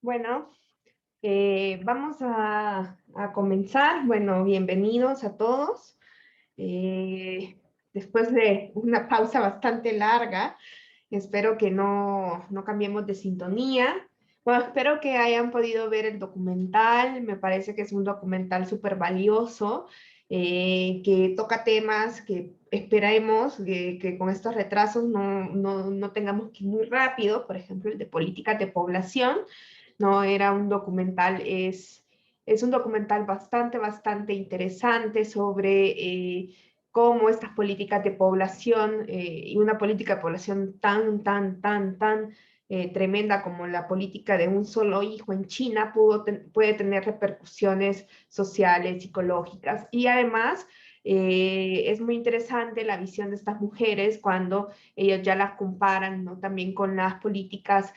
Bueno, vamos a comenzar. Bueno, bienvenidos a todos. Después de una pausa bastante larga, espero que no cambiemos de sintonía. Bueno, espero que hayan podido ver el documental. Me parece que es un documental súper valioso, que toca temas que esperemos que con estos retrasos no tengamos que ir muy rápido. Por ejemplo, el de políticas de población. No era un documental, es un documental bastante interesante sobre cómo estas políticas de población y una política de población tan tremenda como la política de un solo hijo en China puede tener repercusiones sociales, psicológicas y además es muy interesante la visión de estas mujeres cuando ellos ya las comparan, ¿no? También con las políticas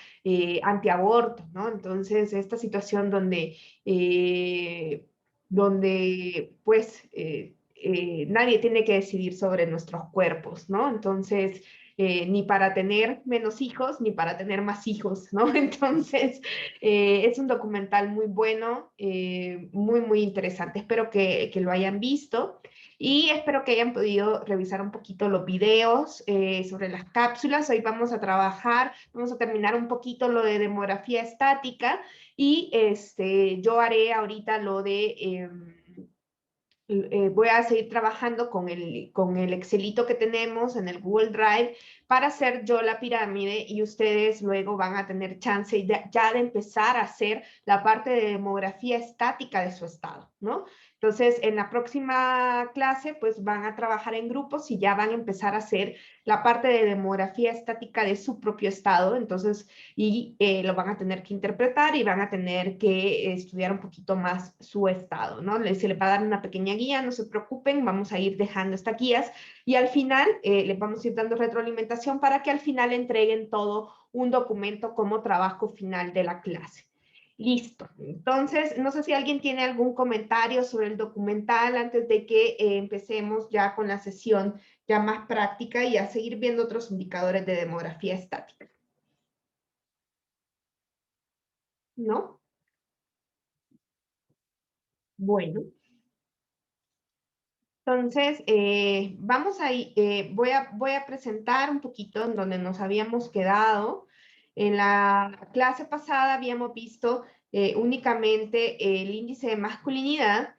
antiaborto, ¿no? Entonces, esta situación donde pues, nadie tiene que decidir sobre nuestros cuerpos, ¿no? Entonces, ni para tener menos hijos, ni para tener más hijos, ¿no? Entonces, es un documental muy bueno, muy interesante. Espero que lo hayan visto. Y espero que hayan podido revisar un poquito los videos sobre las cápsulas. Hoy vamos a terminar un poquito lo de demografía estática y yo haré ahorita lo de, voy a seguir trabajando con el Excelito que tenemos en el Google Drive para hacer yo la pirámide y ustedes luego van a tener chance ya de empezar a hacer la parte de demografía estática de su estado, ¿no? Entonces, en la próxima clase, pues van a trabajar en grupos y ya van a empezar a hacer la parte de demografía estática de su propio estado. Entonces, lo van a tener que interpretar y van a tener que estudiar un poquito más su estado, ¿no? Se les va a dar una pequeña guía, no se preocupen, vamos a ir dejando estas guías y al final les vamos a ir dando retroalimentación para que al final entreguen todo un documento como trabajo final de la clase. Listo. Entonces, no sé si alguien tiene algún comentario sobre el documental antes de que empecemos ya con la sesión ya más práctica y a seguir viendo otros indicadores de demografía estática. ¿No? Bueno, entonces voy a presentar un poquito en donde nos habíamos quedado. En la clase pasada habíamos visto únicamente el índice de masculinidad.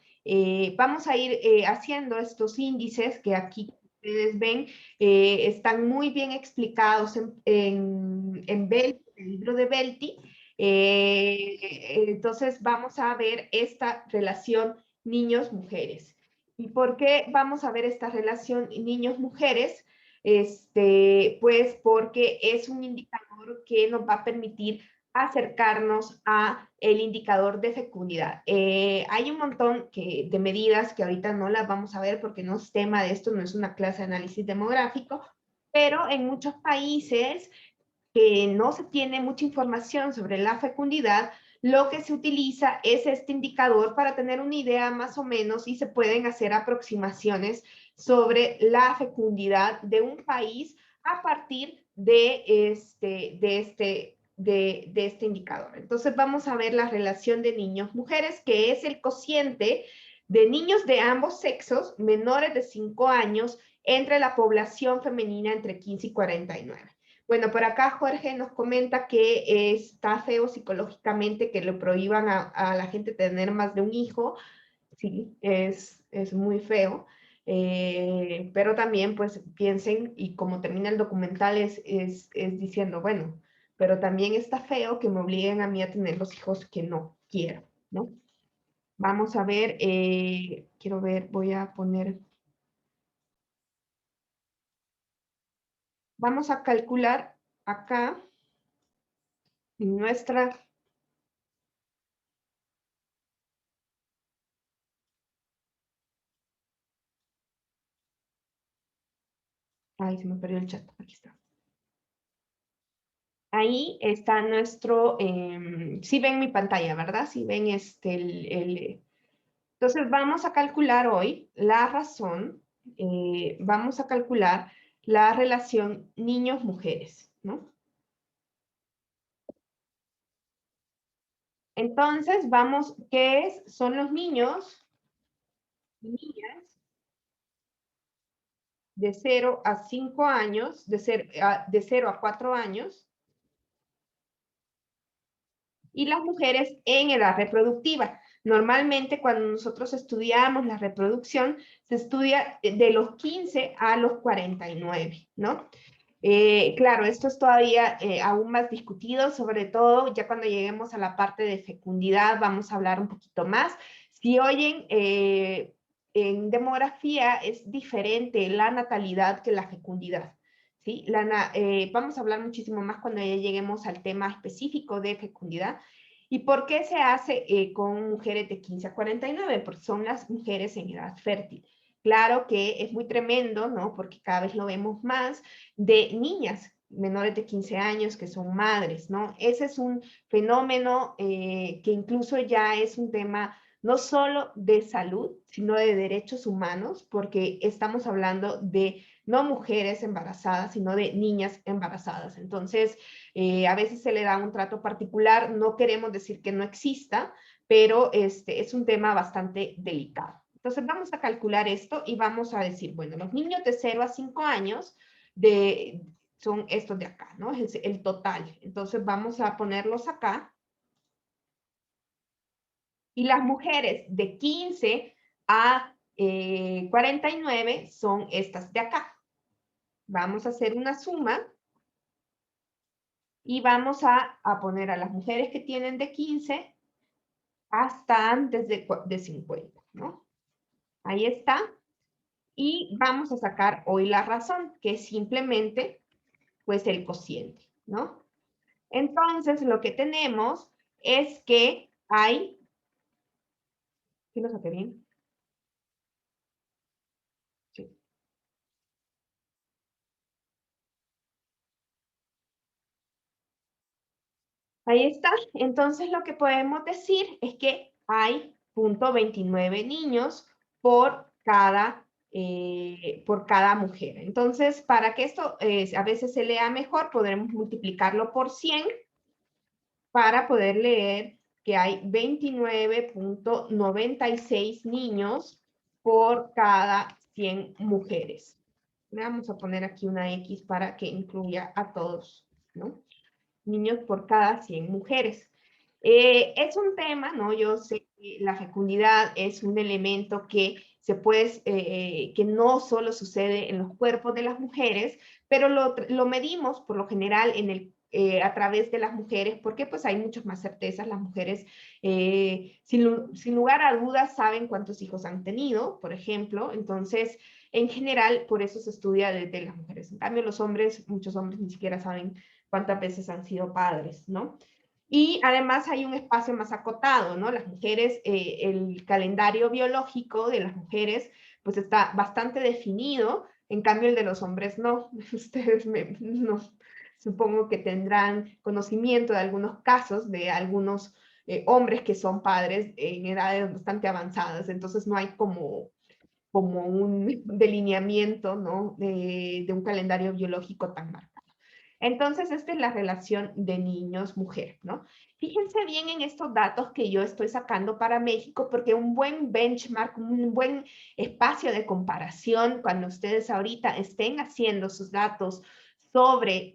Vamos a ir haciendo estos índices que aquí ustedes ven, están muy bien explicados en el libro de Belty. Entonces vamos a ver esta relación niños-mujeres. ¿Y por qué vamos a ver esta relación niños-mujeres? Pues porque es un indicador que nos va a permitir acercarnos a el indicador de fecundidad. Hay un montón de medidas que ahorita no las vamos a ver porque no es tema de esto, no es una clase de análisis demográfico, pero en muchos países que no se tiene mucha información sobre la fecundidad, lo que se utiliza es este indicador para tener una idea más o menos y se pueden hacer aproximaciones sobre la fecundidad de un país a partir de este indicador. Entonces vamos a ver la relación de niños-mujeres, que es el cociente de niños de ambos sexos menores de 5 años entre la población femenina entre 15 y 49. Bueno, por acá Jorge nos comenta que está feo psicológicamente que le prohíban a la gente tener más de un hijo. Sí, es muy feo. Pero también pues piensen, y como termina el documental es diciendo, bueno, pero también está feo que me obliguen a mí a tener los hijos que no quiero, ¿no? Vamos a ver, quiero ver, voy a poner, vamos a calcular acá nuestra. Ay, se me perdió el chat. Aquí está. Ahí está nuestro, sí ven mi pantalla, ¿verdad? Sí ven entonces vamos a calcular hoy la razón, vamos a calcular la relación niños-mujeres, ¿no? Entonces, vamos, ¿qué es? Son los niños y niñas de 0 a 5 años, de 0 a 4 años, y las mujeres en edad reproductiva. Normalmente cuando nosotros estudiamos la reproducción, se estudia de los 15 a los 49, ¿no? Claro, esto es todavía aún más discutido, sobre todo ya cuando lleguemos a la parte de fecundidad vamos a hablar un poquito más. Si oyen, en demografía es diferente la natalidad que la fecundidad. ¿Sí? Vamos a hablar muchísimo más cuando ya lleguemos al tema específico de fecundidad. ¿Y por qué se hace con mujeres de 15 a 49? Porque son las mujeres en edad fértil. Claro que es muy tremendo, ¿no? Porque cada vez lo vemos más de niñas menores de 15 años que son madres, ¿no? Ese es un fenómeno que incluso ya es un tema no solo de salud, sino de derechos humanos, porque estamos hablando de no mujeres embarazadas, sino de niñas embarazadas. Entonces, a veces se le da un trato particular, no queremos decir que no exista, pero es un tema bastante delicado. Entonces vamos a calcular esto y vamos a decir, bueno, los niños de 0 a 5 años son estos de acá, ¿no? Es el total. Entonces vamos a ponerlos acá. Y las mujeres de 15 a 49 son estas de acá. Vamos a hacer una suma y vamos a poner a las mujeres que tienen de 15 hasta antes de 50, ¿no? Ahí está. Y vamos a sacar hoy la razón, que es simplemente, pues, el cociente, ¿no? Entonces, lo que tenemos es que hay, ¿sí lo saqué bien? Sí. Ahí está. Entonces, lo que podemos decir es que hay 0.29 niños por cada mujer. Entonces, para que esto a veces se lea mejor, podremos multiplicarlo por 100 para poder leer que hay 29.96 niños por cada 100 mujeres. Le vamos a poner aquí una X para que incluya a todos, ¿no? Niños por cada 100 mujeres. Es un tema, ¿no? Yo sé que la fecundidad es un elemento que que no solo sucede en los cuerpos de las mujeres, pero lo medimos por lo general a través de las mujeres, porque pues hay muchas más certezas. Las mujeres, sin lugar a dudas, saben cuántos hijos han tenido, por ejemplo. Entonces, en general, por eso se estudia desde las mujeres. En cambio, los hombres, muchos hombres ni siquiera saben cuántas veces han sido padres, ¿no? Y además hay un espacio más acotado, ¿no? Las mujeres, el calendario biológico de las mujeres, pues está bastante definido, en cambio el de los hombres no. Ustedes no, supongo que tendrán conocimiento de algunos casos de algunos hombres que son padres en edades bastante avanzadas, entonces no hay como un delineamiento, ¿no? De un calendario biológico tan marcado. Entonces, esta es la relación de niños-mujer, ¿no? Fíjense bien en estos datos que yo estoy sacando para México, porque un buen benchmark, un buen espacio de comparación, cuando ustedes ahorita estén haciendo sus datos sobre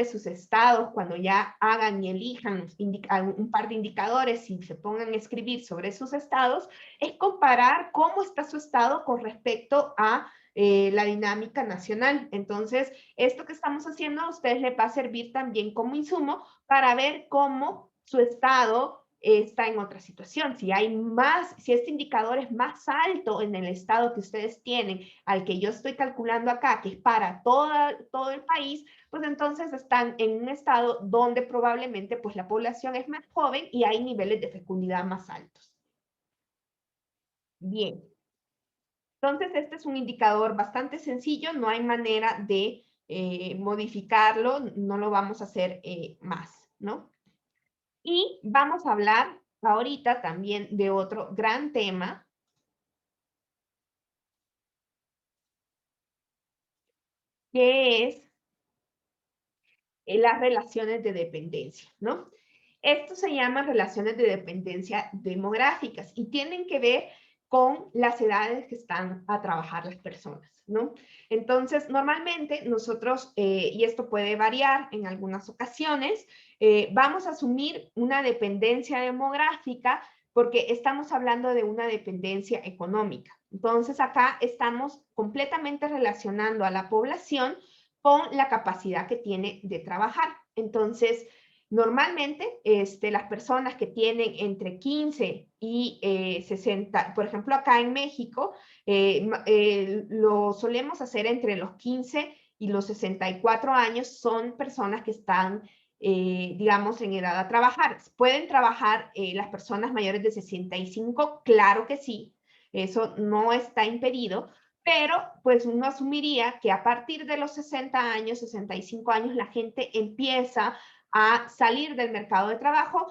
sus estados, cuando ya hagan y elijan un par de indicadores y se pongan a escribir sobre sus estados, es comparar cómo está su estado con respecto a la dinámica nacional. Entonces, esto que estamos haciendo a ustedes les va a servir también como insumo para ver cómo su estado está en otra situación. Si este indicador es más alto en el estado que ustedes tienen, al que yo estoy calculando acá, que es para todo el país, pues entonces están en un estado donde probablemente pues la población es más joven y hay niveles de fecundidad más altos. Bien. Entonces, este es un indicador bastante sencillo, no hay manera de modificarlo, no lo vamos a hacer más, ¿no? Y vamos a hablar ahorita también de otro gran tema, que es las relaciones de dependencia, ¿no? Esto se llama relaciones de dependencia demográficas y tienen que ver con las edades que están a trabajar las personas, ¿no? Entonces, normalmente nosotros, y esto puede variar en algunas ocasiones, vamos a asumir una dependencia demográfica porque estamos hablando de una dependencia económica. Entonces, acá estamos completamente relacionando a la población con la capacidad que tiene de trabajar. Entonces, normalmente, las personas que tienen entre 15 y 60, por ejemplo, acá en México, lo solemos hacer entre los 15 y los 64 años, son personas que están, digamos, en edad a trabajar. ¿Pueden trabajar las personas mayores de 65? Claro que sí, eso no está impedido, pero pues uno asumiría que a partir de los 60 años, 65 años, la gente empieza a salir del mercado de trabajo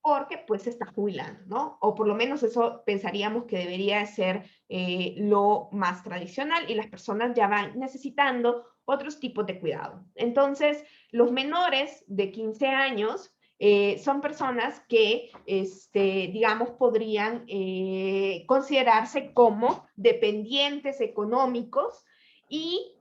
porque pues se está jubilando, ¿no? O por lo menos eso pensaríamos que debería ser lo más tradicional y las personas ya van necesitando otros tipos de cuidado. Entonces, los menores de 15 años son personas que, digamos, podrían considerarse como dependientes económicos y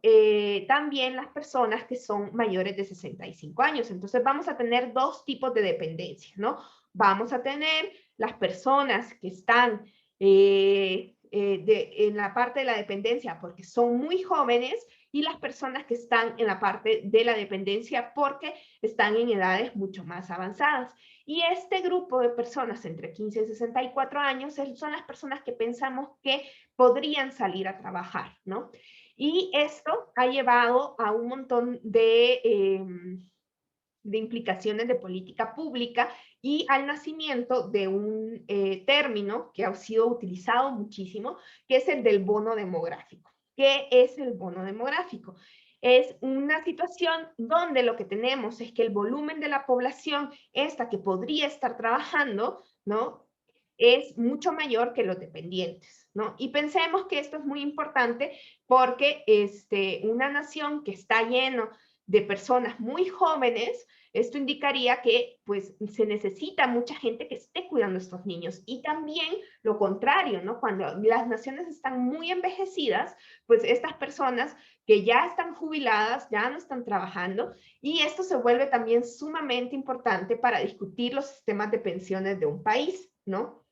también las personas que son mayores de 65 años. Entonces vamos a tener dos tipos de dependencia, ¿no? Vamos a tener las personas que están en la parte de la dependencia porque son muy jóvenes y las personas que están en la parte de la dependencia porque están en edades mucho más avanzadas. Y este grupo de personas entre 15 y 64 años son las personas que pensamos que podrían salir a trabajar, ¿no? Y esto ha llevado a un montón de implicaciones de política pública y al nacimiento de un término que ha sido utilizado muchísimo, que es el del bono demográfico. ¿Qué es el bono demográfico? Es una situación donde lo que tenemos es que el volumen de la población, esta que podría estar trabajando, ¿no? Es mucho mayor que los dependientes, ¿no? Y pensemos que esto es muy importante porque una nación que está lleno de personas muy jóvenes, esto indicaría que pues se necesita mucha gente que esté cuidando a estos niños. Y también lo contrario, ¿no? Cuando las naciones están muy envejecidas, pues estas personas que ya están jubiladas, ya no están trabajando, y esto se vuelve también sumamente importante para discutir los sistemas de pensiones de un país, ¿no?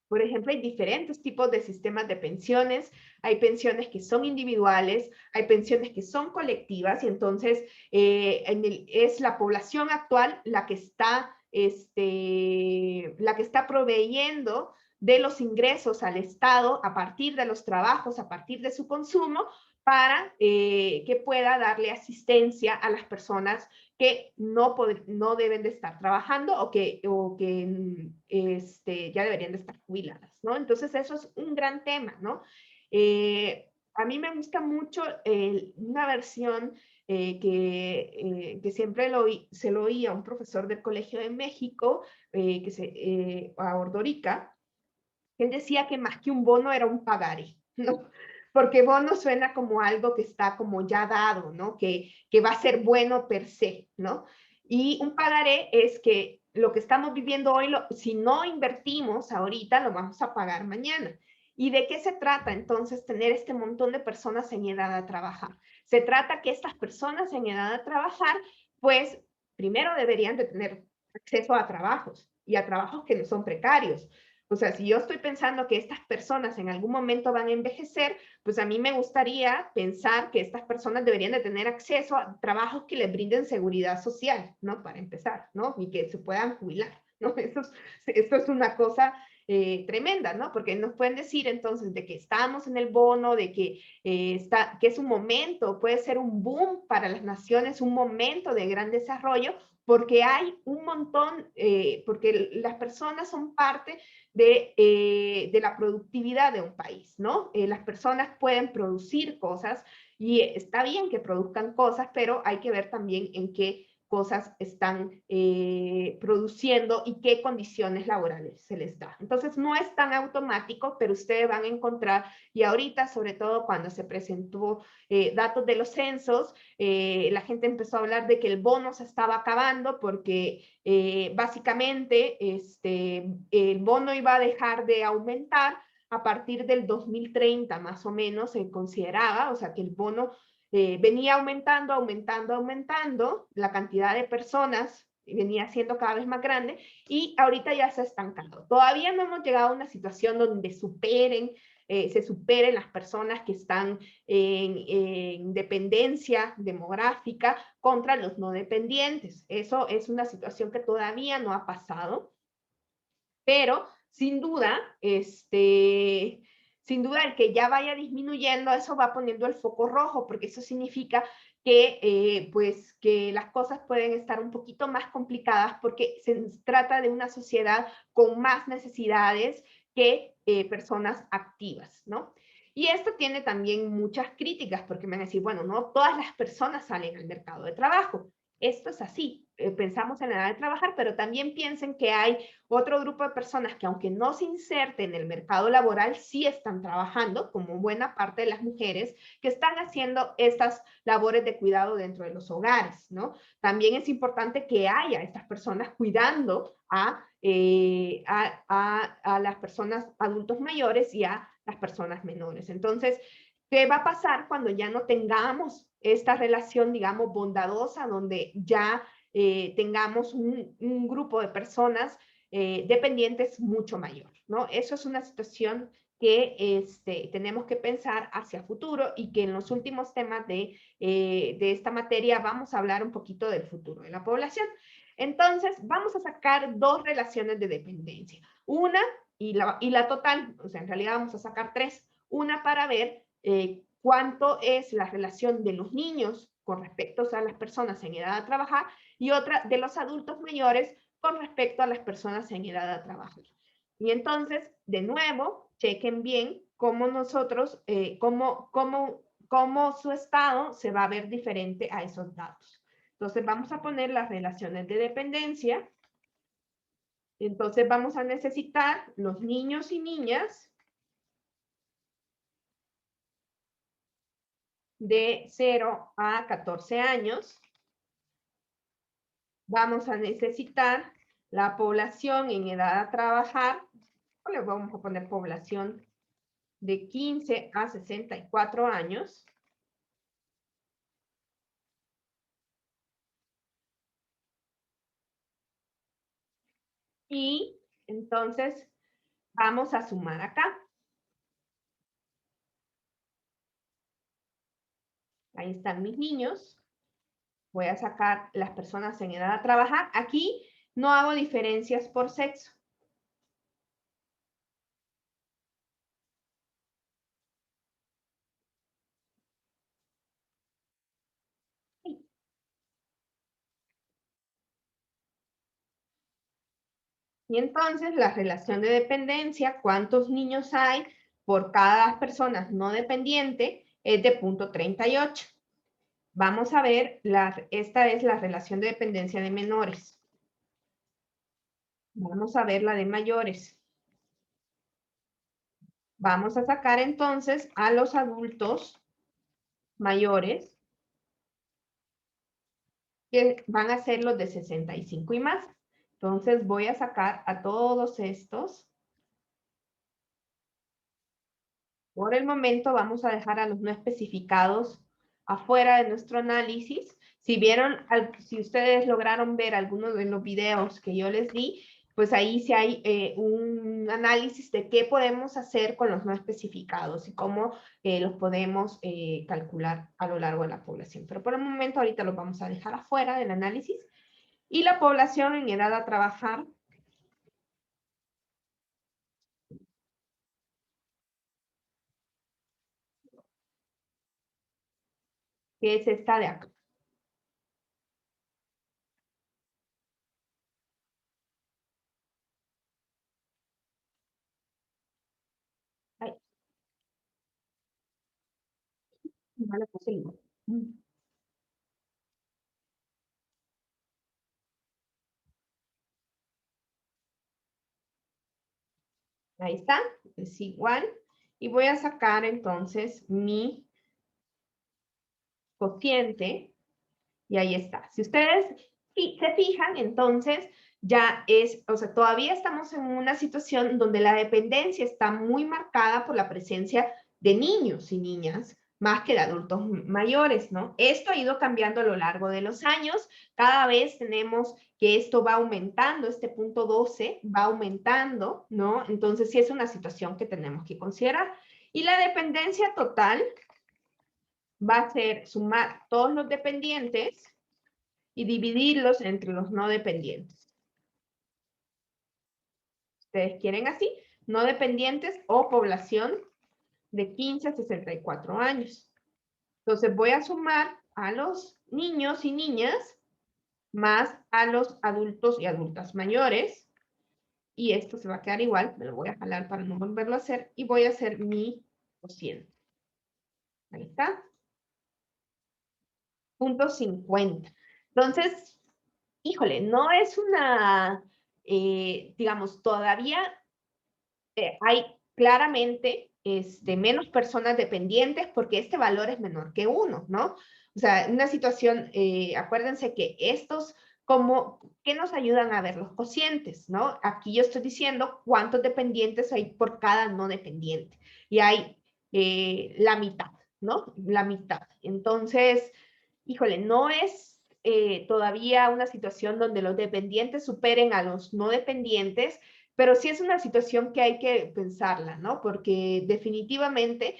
Por ejemplo, hay diferentes tipos de sistemas de pensiones. Hay pensiones que son individuales, hay pensiones que son colectivas, y entonces es la población actual la que está proveyendo de los ingresos al Estado a partir de los trabajos, a partir de su consumo, para que pueda darle asistencia a las personas que no deben de estar trabajando o que ya deberían de estar jubiladas, ¿no? Entonces eso es un gran tema, ¿no? A mí me gusta mucho una versión que siempre se lo oía a un profesor del Colegio de México, a Ordorica, él decía que más que un bono era un pagaré, ¿no? Porque bono suena como algo que está como ya dado, ¿no? Que va a ser bueno per se, ¿no? Y un pagaré es que lo que estamos viviendo hoy, si no invertimos ahorita, lo vamos a pagar mañana. ¿Y de qué se trata entonces tener este montón de personas en edad a trabajar? Se trata que estas personas en edad a trabajar, pues primero deberían de tener acceso a trabajos y a trabajos que no son precarios. O sea, si yo estoy pensando que estas personas en algún momento van a envejecer, pues a mí me gustaría pensar que estas personas deberían de tener acceso a trabajos que les brinden seguridad social, ¿no? Para empezar, ¿no? Y que se puedan jubilar, ¿no? Esto es una cosa tremenda, ¿no? Porque nos pueden decir entonces de que estamos en el bono, de que es un momento, puede ser un boom para las naciones, un momento de gran desarrollo, porque hay un montón, porque las personas son parte de la productividad de un país, ¿no? Las personas pueden producir cosas y está bien que produzcan cosas, pero hay que ver también en qué cosas están produciendo y qué condiciones laborales se les da. Entonces, no es tan automático, pero ustedes van a encontrar, y ahorita, sobre todo cuando se presentó datos de los censos, la gente empezó a hablar de que el bono se estaba acabando porque básicamente el bono iba a dejar de aumentar a partir del 2030, más o menos, se consideraba, o sea, que el bono venía aumentando, aumentando, aumentando, la cantidad de personas venía siendo cada vez más grande y ahorita ya se ha estancado. Todavía no hemos llegado a una situación donde se superen las personas que están en dependencia demográfica contra los no dependientes. Eso es una situación que todavía no ha pasado, pero sin duda, sin duda el que ya vaya disminuyendo, eso va poniendo el foco rojo, porque eso significa que, pues, que las cosas pueden estar un poquito más complicadas porque se trata de una sociedad con más necesidades que personas activas, ¿no? Y esto tiene también muchas críticas, porque me van a decir, bueno, no todas las personas salen al mercado de trabajo. Esto es así. Pensamos en la edad de trabajar, pero también piensen que hay otro grupo de personas que aunque no se inserten en el mercado laboral, sí están trabajando, como buena parte de las mujeres, que están haciendo estas labores de cuidado dentro de los hogares, ¿no? También es importante que haya estas personas cuidando a las personas adultos mayores y a las personas menores. Entonces, ¿qué va a pasar cuando ya no tengamos esta relación, digamos, bondadosa, donde ya tengamos un grupo de personas dependientes mucho mayor, ¿no? Eso es una situación que tenemos que pensar hacia futuro y que en los últimos temas de esta materia vamos a hablar un poquito del futuro de la población. Entonces, vamos a sacar dos relaciones de dependencia. Una y la total, o sea, en realidad vamos a sacar tres. Una para ver cuánto es la relación de los niños con respecto a las personas en edad de trabajar y otra de los adultos mayores con respecto a las personas en edad de trabajar. Y entonces, de nuevo, chequen bien cómo nosotros, cómo su estado se va a ver diferente a esos datos. Entonces, vamos a poner las relaciones de dependencia. Entonces, vamos a necesitar los niños y niñas de 0 a 14 años. Vamos a necesitar la población en edad a trabajar, o le vamos a poner población de 15 a 64 años. Y entonces vamos a sumar acá. Ahí están mis niños. Voy a sacar las personas en edad a trabajar. Aquí no hago diferencias por sexo. Y entonces la relación de dependencia, cuántos niños hay por cada persona no dependiente, es de 0.38. Vamos a ver, esta es la relación de dependencia de menores. Vamos a ver la de mayores. Vamos a sacar entonces a los adultos mayores, que van a ser los de 65 y más. Entonces voy a sacar a todos estos. Por el momento vamos a dejar a los no especificados afuera de nuestro análisis. Si vieron, si ustedes lograron ver algunos de los videos que yo les di, pues ahí sí hay un análisis de qué podemos hacer con los no especificados y cómo los podemos calcular a lo largo de la población. Pero por el momento ahorita los vamos a dejar afuera del análisis. Y la población en edad a trabajar, que es esta de acá. Ay, no le puse limón. Ahí está, es igual. Y voy a sacar entonces mi cociente. Y ahí está. Si ustedes se fijan, entonces ya es, o sea, todavía estamos en una situación donde la dependencia está muy marcada por la presencia de niños y niñas, más que de adultos mayores, ¿no? Esto ha ido cambiando a lo largo de los años. Cada vez tenemos que esto va aumentando, este punto 12 va aumentando, ¿no? Entonces sí es una situación que tenemos que considerar. Y la dependencia total va a ser sumar todos los dependientes y dividirlos entre los no dependientes. Ustedes quieren así, no dependientes o población de 15 a 64 años. Entonces voy a sumar a los niños y niñas más a los adultos y adultas mayores. Y esto se va a quedar igual, me lo voy a jalar para no volverlo a hacer. Y voy a hacer mi cociente. Ahí está. Punto 50. Entonces, híjole, no es una, digamos, todavía hay claramente menos personas dependientes porque este valor es menor que 1, ¿no? O sea, una situación, acuérdense que estos, como, ¿qué nos ayudan a ver los cocientes, ¿no? Aquí yo estoy diciendo cuántos dependientes hay por cada no dependiente. Y hay la mitad, ¿no? La mitad. Entonces, híjole, no es todavía una situación donde los dependientes superen a los no dependientes, pero sí es una situación que hay que pensarla, ¿no? Porque definitivamente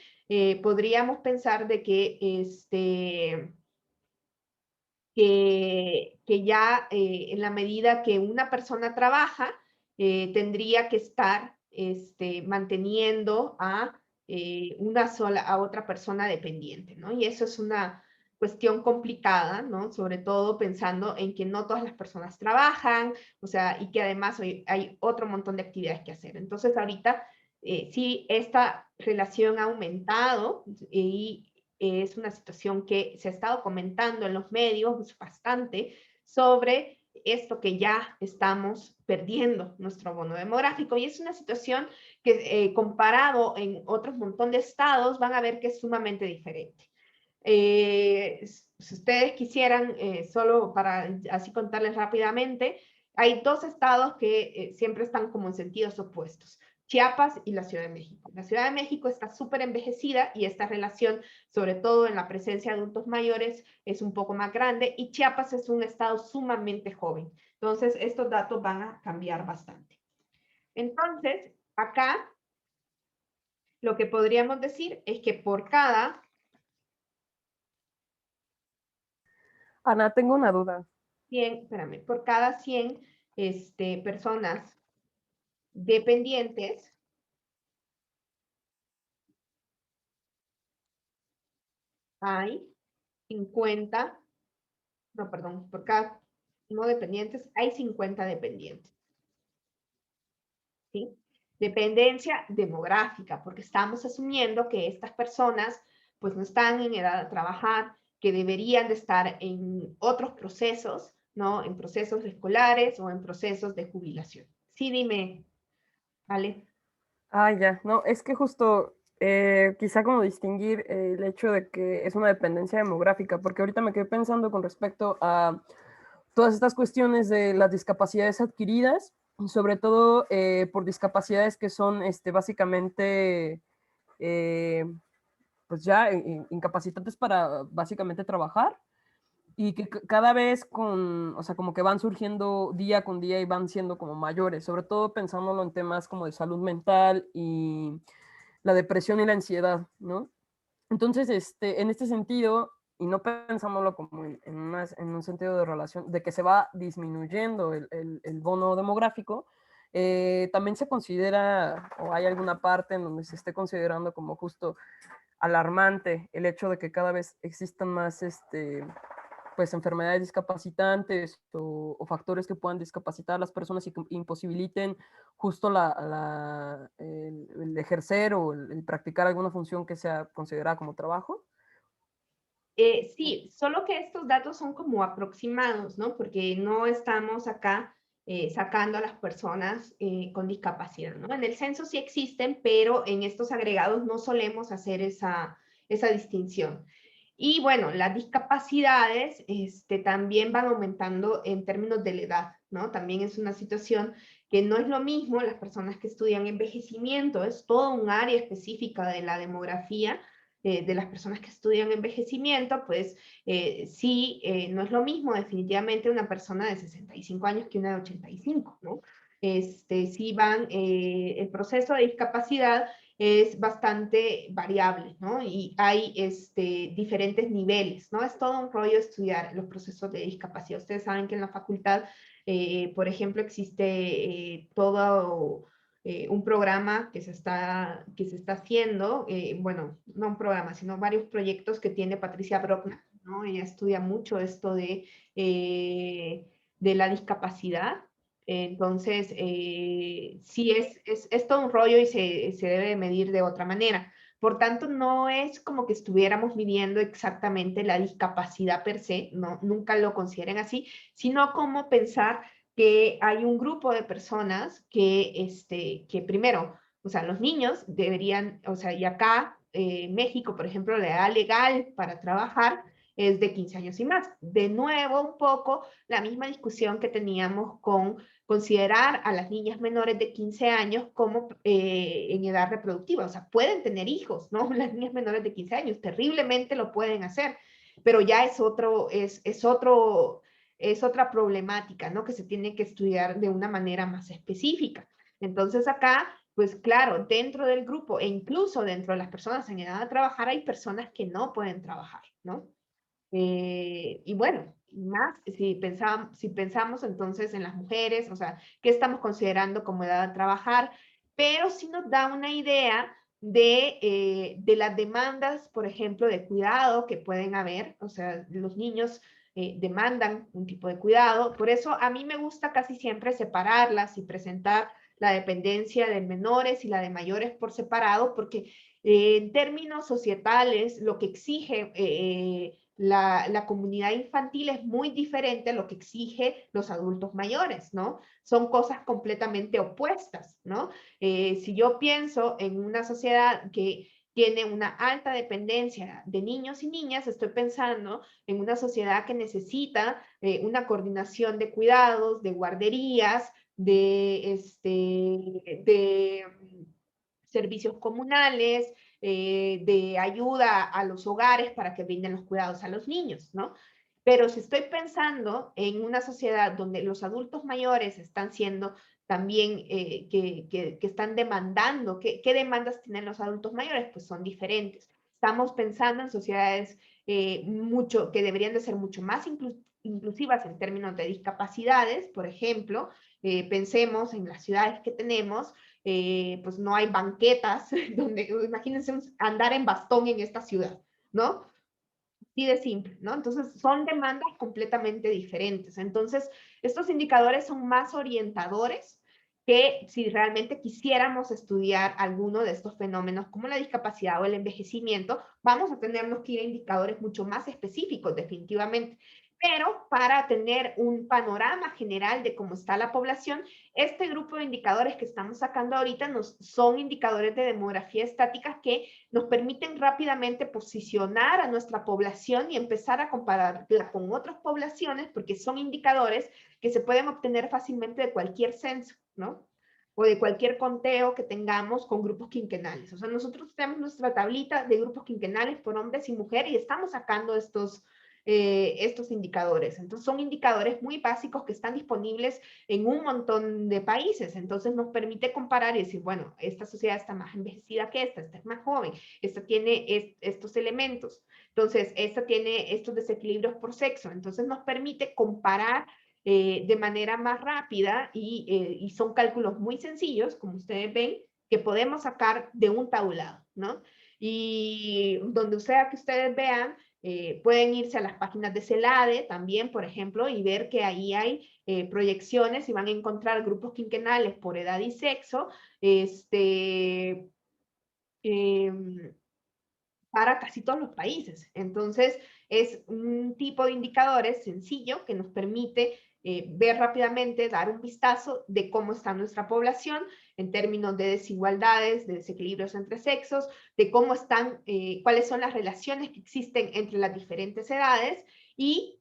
podríamos pensar de que ya en la medida que una persona trabaja, tendría que estar manteniendo a a otra persona dependiente, ¿no? Y eso es una cuestión complicada, ¿no? Sobre todo pensando en que no todas las personas trabajan, o sea, y que además hay otro montón de actividades que hacer. Entonces, ahorita sí, esta relación ha aumentado y es una situación que se ha estado comentando en los medios bastante sobre esto que ya estamos perdiendo nuestro bono demográfico y es una situación que comparado en otros montón de estados van a ver que es sumamente diferente. Si ustedes quisieran, solo para así contarles rápidamente, hay dos estados que siempre están como en sentidos opuestos. Chiapas y la Ciudad de México. La Ciudad de México está súper envejecida y esta relación, sobre todo en la presencia de adultos mayores, es un poco más grande y Chiapas es un estado sumamente joven. Entonces, estos datos van a cambiar bastante. Entonces, acá lo que podríamos decir es que por cada... Ana, tengo una duda. 100, espérame, por cada 100 personas dependientes, hay 50, no, perdón, por cada no dependientes, hay 50 dependientes. ¿Sí? Dependencia demográfica, porque estamos asumiendo que estas personas pues no están en edad de trabajar, que deberían de estar en otros procesos, ¿no? En procesos escolares o en procesos de jubilación. Sí, dime, ¿vale? Ah, ya, no, es que justo quizá como distinguir el hecho de que es una dependencia demográfica, porque ahorita me quedé pensando con respecto a todas estas cuestiones de las discapacidades adquiridas, sobre todo por discapacidades que son básicamente pues ya incapacitantes para básicamente trabajar y que cada vez con, o sea, como que van surgiendo día con día y van siendo como mayores, sobre todo pensándolo en temas como de salud mental y la depresión y la ansiedad, ¿no? Entonces, en este sentido, y no pensándolo como en un sentido de relación, de que se va disminuyendo el bono demográfico, también se considera, o hay alguna parte en donde se esté considerando como justo alarmante el hecho de que cada vez existan más pues enfermedades discapacitantes o factores que puedan discapacitar a las personas y que imposibiliten justo el ejercer o el practicar alguna función que sea considerada como trabajo. Sí, solo que estos datos son como aproximados, ¿no? Porque no estamos acá sacando a las personas con discapacidad, ¿no? En el censo sí existen, pero en estos agregados no solemos hacer esa distinción. Y bueno, las discapacidades también van aumentando en términos de la edad, ¿no? También es una situación que no es lo mismo las personas que estudian envejecimiento, es todo un área específica de la demografía, de las personas que estudian envejecimiento, pues sí, no es lo mismo definitivamente una persona de 65 años que una de 85, ¿no? Sí van, el proceso de discapacidad es bastante variable, ¿no? Y hay diferentes niveles, ¿no? Es todo un rollo estudiar los procesos de discapacidad. Ustedes saben que en la facultad, por ejemplo, existe todo un programa que se está haciendo, bueno, no un programa, sino varios proyectos que tiene Patricia Brockman, ¿no? Ella estudia mucho esto de la discapacidad. Entonces, sí es todo un rollo y se debe medir de otra manera. Por tanto, no es como que estuviéramos midiendo exactamente la discapacidad per se, no, nunca lo consideren así, sino como pensar que hay un grupo de personas que primero, o sea, los niños deberían, o sea, y acá, México, por ejemplo, la edad legal para trabajar es de 15 años y más. De nuevo, un poco la misma discusión que teníamos con considerar a las niñas menores de 15 años como en edad reproductiva, o sea, pueden tener hijos, ¿no? Las niñas menores de 15 años terriblemente lo pueden hacer, pero ya es otra problemática, ¿no? Que se tiene que estudiar de una manera más específica. Entonces acá, pues claro, dentro del grupo e incluso dentro de las personas en edad de trabajar hay personas que no pueden trabajar, ¿no? Y bueno, más si pensamos entonces en las mujeres, o sea, ¿qué estamos considerando como edad de trabajar? Pero sí nos da una idea de las demandas, por ejemplo, de cuidado que pueden haber, o sea, los niños demandan un tipo de cuidado, por eso a mí me gusta casi siempre separarlas y presentar la dependencia de menores y la de mayores por separado, porque en términos societales, lo que exige la comunidad infantil es muy diferente a lo que exige los adultos mayores, ¿no? Son cosas completamente opuestas, ¿no? Si yo pienso en una sociedad que tiene una alta dependencia de niños y niñas, estoy pensando en una sociedad que necesita una coordinación de cuidados, de guarderías, de servicios comunales, de ayuda a los hogares para que brinden los cuidados a los niños, ¿no? Pero si estoy pensando en una sociedad donde los adultos mayores están siendo también, que están demandando, ¿qué demandas tienen los adultos mayores? Pues son diferentes. Estamos pensando en sociedades que deberían de ser mucho más inclusivas en términos de discapacidades, por ejemplo, pensemos en las ciudades que tenemos, pues no hay banquetas, donde imagínense andar en bastón en esta ciudad, ¿no? Así de simple, ¿no? Entonces son demandas completamente diferentes. Entonces, estos indicadores son más orientadores que si realmente quisiéramos estudiar alguno de estos fenómenos como la discapacidad o el envejecimiento, vamos a tenernos que ir a indicadores mucho más específicos, definitivamente. Pero para tener un panorama general de cómo está la población, este grupo de indicadores que estamos sacando ahorita son indicadores de demografía estática que nos permiten rápidamente posicionar a nuestra población y empezar a compararla con otras poblaciones, porque son indicadores que se pueden obtener fácilmente de cualquier censo, ¿no? O de cualquier conteo que tengamos con grupos quinquenales. O sea, nosotros tenemos nuestra tablita de grupos quinquenales por hombres y mujeres y estamos sacando estos indicadores. Entonces, son indicadores muy básicos que están disponibles en un montón de países. Entonces, nos permite comparar y decir, bueno, esta sociedad está más envejecida que esta es más joven, esta tiene estos elementos. Entonces, esta tiene estos desequilibrios por sexo. Entonces, nos permite comparar de manera más rápida y son cálculos muy sencillos, como ustedes ven, que podemos sacar de un tablado, ¿no? Y donde sea que ustedes vean, pueden irse a las páginas de CELADE también, por ejemplo, y ver que ahí hay proyecciones y van a encontrar grupos quinquenales por edad y sexo, eh, para casi todos los países. Entonces, es un tipo de indicadores sencillo que nos permite ver rápidamente, dar un vistazo de cómo está nuestra población en términos de desigualdades, de desequilibrios entre sexos, de cómo están, cuáles son las relaciones que existen entre las diferentes edades y,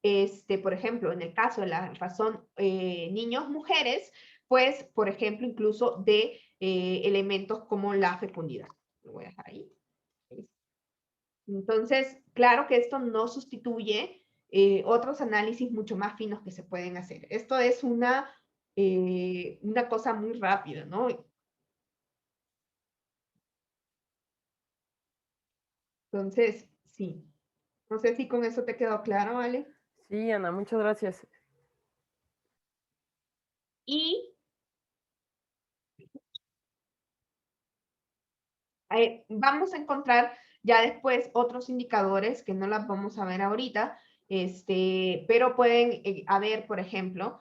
por ejemplo, en el caso de la razón niños-mujeres, pues, por ejemplo, incluso de elementos como la fecundidad. Lo voy a dejar ahí. Entonces, claro que esto no sustituye otros análisis mucho más finos que se pueden hacer. Esto es una cosa muy rápida, ¿no? Entonces, sí. No sé si con eso te quedó claro, ¿vale? Sí, Ana, muchas gracias. Y vamos a encontrar ya después otros indicadores que no las vamos a ver ahorita, pero pueden haber, por ejemplo,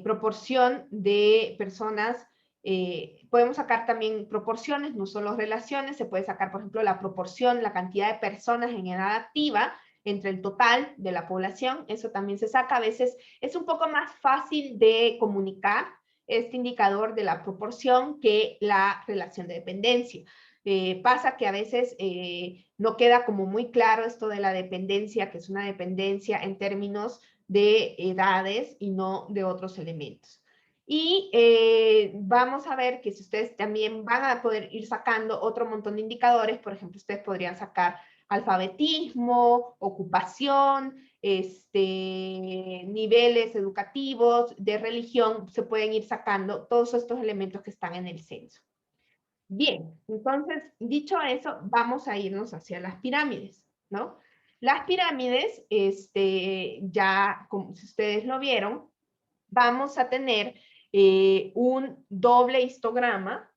proporción de personas, podemos sacar también proporciones, no solo relaciones, se puede sacar, por ejemplo, la proporción, la cantidad de personas en edad activa entre el total de la población, eso también se saca. A veces es un poco más fácil de comunicar este indicador de la proporción que la relación de dependencia. Pasa que a veces no queda como muy claro esto de la dependencia, que es una dependencia en términos de edades y no de otros elementos. Y vamos a ver que si ustedes también van a poder ir sacando otro montón de indicadores, por ejemplo, ustedes podrían sacar alfabetismo, ocupación, niveles educativos, de religión, se pueden ir sacando todos estos elementos que están en el censo. Bien, entonces, dicho eso, vamos a irnos hacia las pirámides, ¿no? Las pirámides, ya, como si ustedes lo vieron, vamos a tener un doble histograma.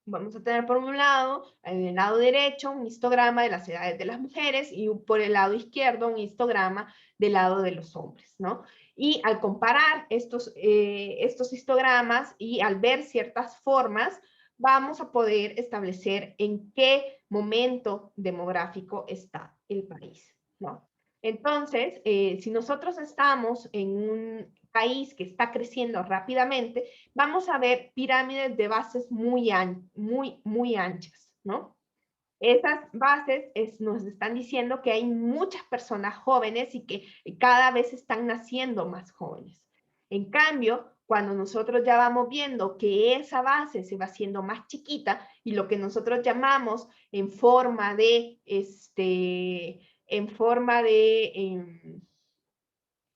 Vamos a tener por un lado, en el lado derecho, un histograma de las edades de las mujeres y por el lado izquierdo un histograma del lado de los hombres, ¿no? Y al comparar estos histogramas y al ver ciertas formas, vamos a poder establecer en qué momento demográfico está el país, ¿no? Entonces, si nosotros estamos en un país que está creciendo rápidamente, vamos a ver pirámides de bases muy anchas, ¿no? Esas bases nos están diciendo que hay muchas personas jóvenes y que cada vez están naciendo más jóvenes. En cambio, cuando nosotros ya vamos viendo que esa base se va haciendo más chiquita y lo que nosotros llamamos en forma de,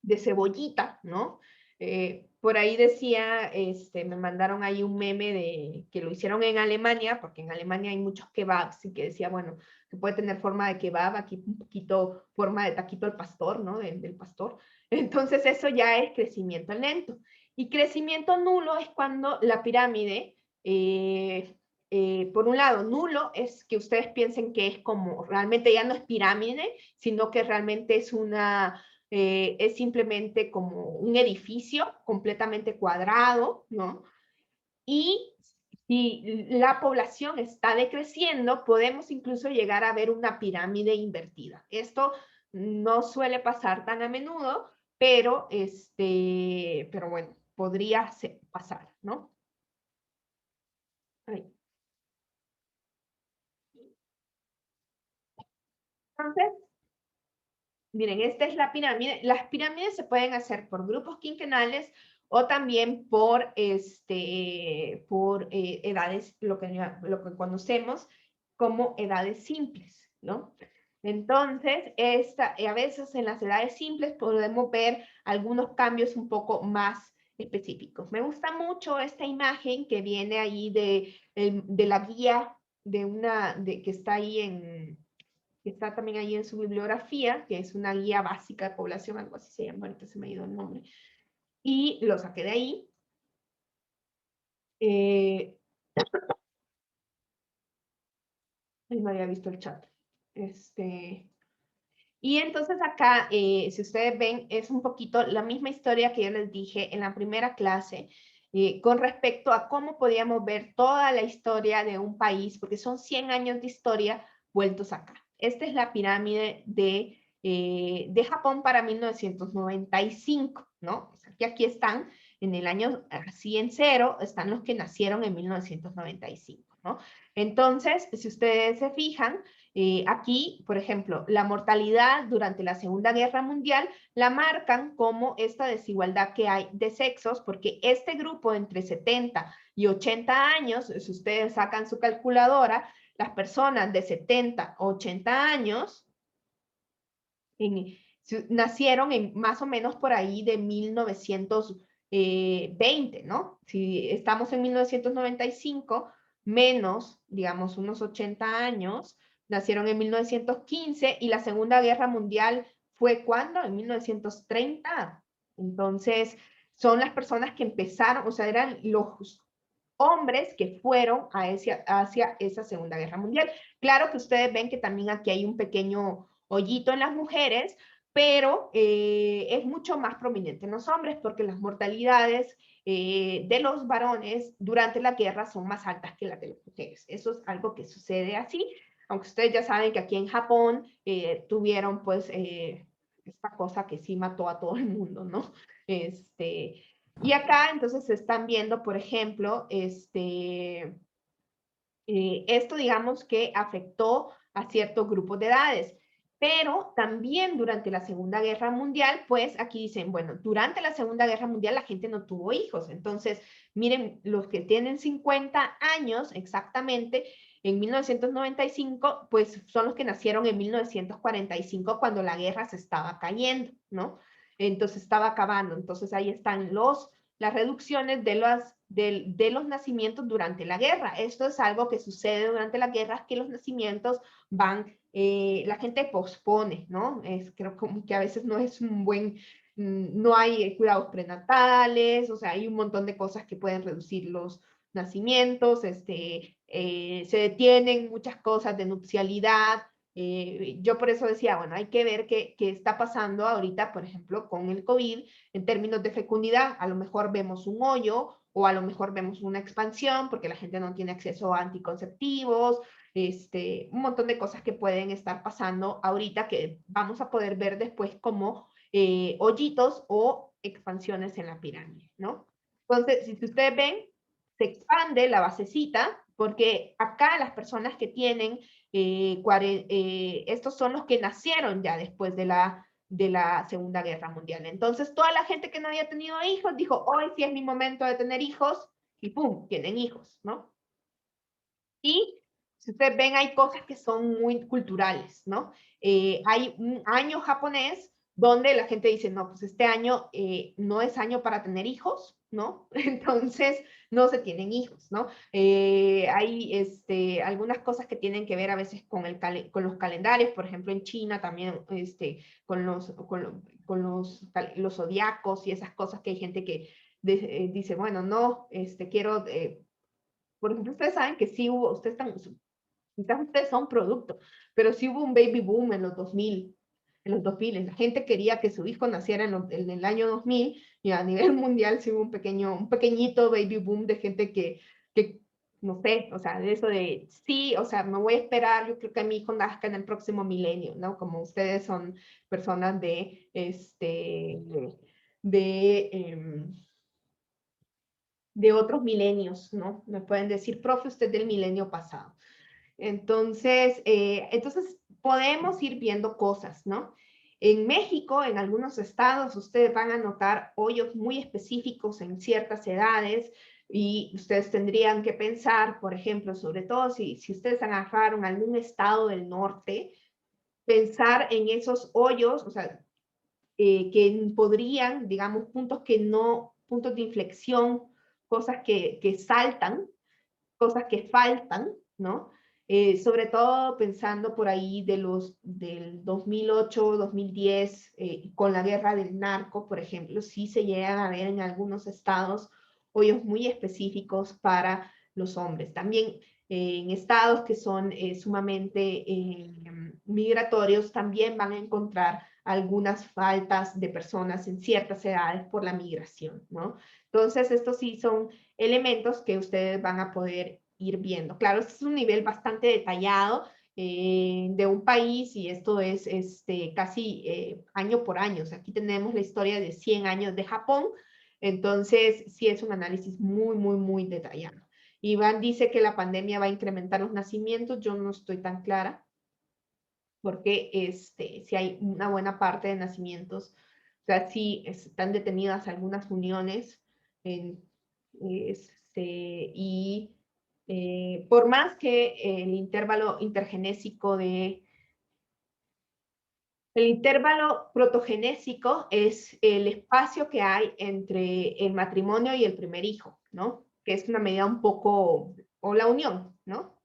de cebollita, ¿no? Por ahí decía, me mandaron ahí un meme de que lo hicieron en Alemania, porque en Alemania hay muchos kebabs, y que decía, bueno, que puede tener forma de kebab, aquí un poquito forma de taquito al pastor, ¿no? Del pastor. Entonces eso ya es crecimiento lento. Y crecimiento nulo es cuando la pirámide, por un lado, nulo es que ustedes piensen que es como, realmente ya no es pirámide, sino que realmente es simplemente como un edificio completamente cuadrado, ¿no? Y si la población está decreciendo, podemos incluso llegar a ver una pirámide invertida. Esto no suele pasar tan a menudo, pero bueno, podría pasar, ¿no? Ahí. Entonces, miren, esta es la pirámide. Las pirámides se pueden hacer por grupos quinquenales o también por edades, lo que conocemos como edades simples, ¿no? Entonces, a veces en las edades simples podemos ver algunos cambios un poco más específicos. Me gusta mucho esta imagen que viene ahí de la guía que está ahí que está también ahí en su bibliografía, que es una guía básica de población, algo así se llama, ahorita se me ha ido el nombre, y lo saqué de ahí. No había visto el chat. Y entonces acá, si ustedes ven, es un poquito la misma historia que yo les dije en la primera clase, con respecto a cómo podíamos ver toda la historia de un país, porque son 100 años de historia vueltos acá. Esta es la pirámide de de Japón para 1995, ¿no? O sea, que aquí están en el año, así en cero, están los que nacieron en 1995, ¿no? Entonces, si ustedes se fijan, aquí, por ejemplo, la mortalidad durante la Segunda Guerra Mundial la marcan como esta desigualdad que hay de sexos, porque este grupo entre 70 y 80 años, si ustedes sacan su calculadora, las personas de 70 a 80 años nacieron en más o menos por ahí de 1920, ¿no? Si estamos en 1995, menos, digamos, unos 80 años, nacieron en 1915 y la Segunda Guerra Mundial fue ¿cuándo? En 1930. Entonces, son las personas que empezaron, o sea, eran los hombres que fueron hacia esa Segunda Guerra Mundial. Claro que ustedes ven que también aquí hay un pequeño hoyito en las mujeres, pero es mucho más prominente en los hombres porque las mortalidades de los varones durante la guerra son más altas que las de las mujeres. Eso es algo que sucede así, aunque ustedes ya saben que aquí en Japón tuvieron pues esta cosa que sí mató a todo el mundo, ¿no? Y acá entonces se están viendo, por ejemplo, esto digamos que afectó a ciertos grupos de edades, pero también durante la Segunda Guerra Mundial, pues aquí dicen, bueno, durante la Segunda Guerra Mundial la gente no tuvo hijos, entonces miren, los que tienen 50 años exactamente, en 1995, pues son los que nacieron en 1945 cuando la guerra se estaba cayendo, ¿no? Entonces estaba acabando, entonces ahí están las reducciones de los nacimientos durante la guerra. Esto es algo que sucede durante la guerra, que los nacimientos van, la gente pospone, ¿no? Creo que a veces no es un buen, no hay cuidados prenatales, o sea, hay un montón de cosas que pueden reducir los nacimientos, se detienen muchas cosas de nupcialidad, yo por eso decía, bueno, hay que ver qué está pasando ahorita, por ejemplo, con el COVID en términos de fecundidad. A lo mejor vemos un hoyo o a lo mejor vemos una expansión porque la gente no tiene acceso a anticonceptivos, un montón de cosas que pueden estar pasando ahorita que vamos a poder ver después como hoyitos o expansiones en la pirámide, ¿no? Entonces, si ustedes ven, se expande la basecita porque acá las personas que tienen estos son los que nacieron ya después de la Segunda Guerra Mundial. Entonces, toda la gente que no había tenido hijos dijo, hoy sí es mi momento de tener hijos, y ¡pum!, tienen hijos, ¿no? Y si ustedes ven, hay cosas que son muy culturales, ¿no? Hay un año japonés donde la gente dice, no, pues este año no es año para tener hijos, ¿no? Entonces, no se tienen hijos, ¿no? Hay algunas cosas que tienen que ver a veces con los calendarios, por ejemplo, en China también, con los zodiacos y esas cosas que hay gente que dice, bueno, no, quiero por ejemplo, ustedes saben que sí hubo, quizás ustedes son producto, pero sí hubo un baby boom en los 2000, la gente quería que su hijo naciera en el año 2000 y a nivel mundial sí hubo un pequeñito baby boom de gente que no sé, o sea, de eso de, sí, o sea, me voy a esperar, yo creo que mi hijo nazca en el próximo milenio, ¿no? Como ustedes son personas de de otros milenios, ¿no? Me pueden decir, profe, usted es del milenio pasado. Entonces podemos ir viendo cosas, ¿no? En México, en algunos estados, ustedes van a notar hoyos muy específicos en ciertas edades y ustedes tendrían que pensar, por ejemplo, sobre todo si ustedes agarraron algún estado del norte, pensar en esos hoyos, o sea, que podrían, digamos, puntos de inflexión, cosas que saltan, cosas que faltan, ¿no? Sobre todo pensando por ahí del 2008, 2010, con la guerra del narco, por ejemplo, sí se llegan a ver en algunos estados hoyos muy específicos para los hombres. También en estados que son sumamente migratorios, también van a encontrar algunas faltas de personas en ciertas edades por la migración, ¿no? Entonces, estos sí son elementos que ustedes van a poder ir viendo. Claro, este es un nivel bastante detallado de un país, y esto es casi año por año. O sea, aquí tenemos la historia de 100 años de Japón, entonces sí es un análisis muy, muy, muy detallado. Iván dice que la pandemia va a incrementar los nacimientos, yo no estoy tan clara, porque si hay una buena parte de nacimientos, o sea, sí están detenidas algunas uniones, en, y por más que el intervalo intergenésico el intervalo protogenésico es el espacio que hay entre el matrimonio y el primer hijo, ¿no? Que es una medida un poco, o la unión, ¿no?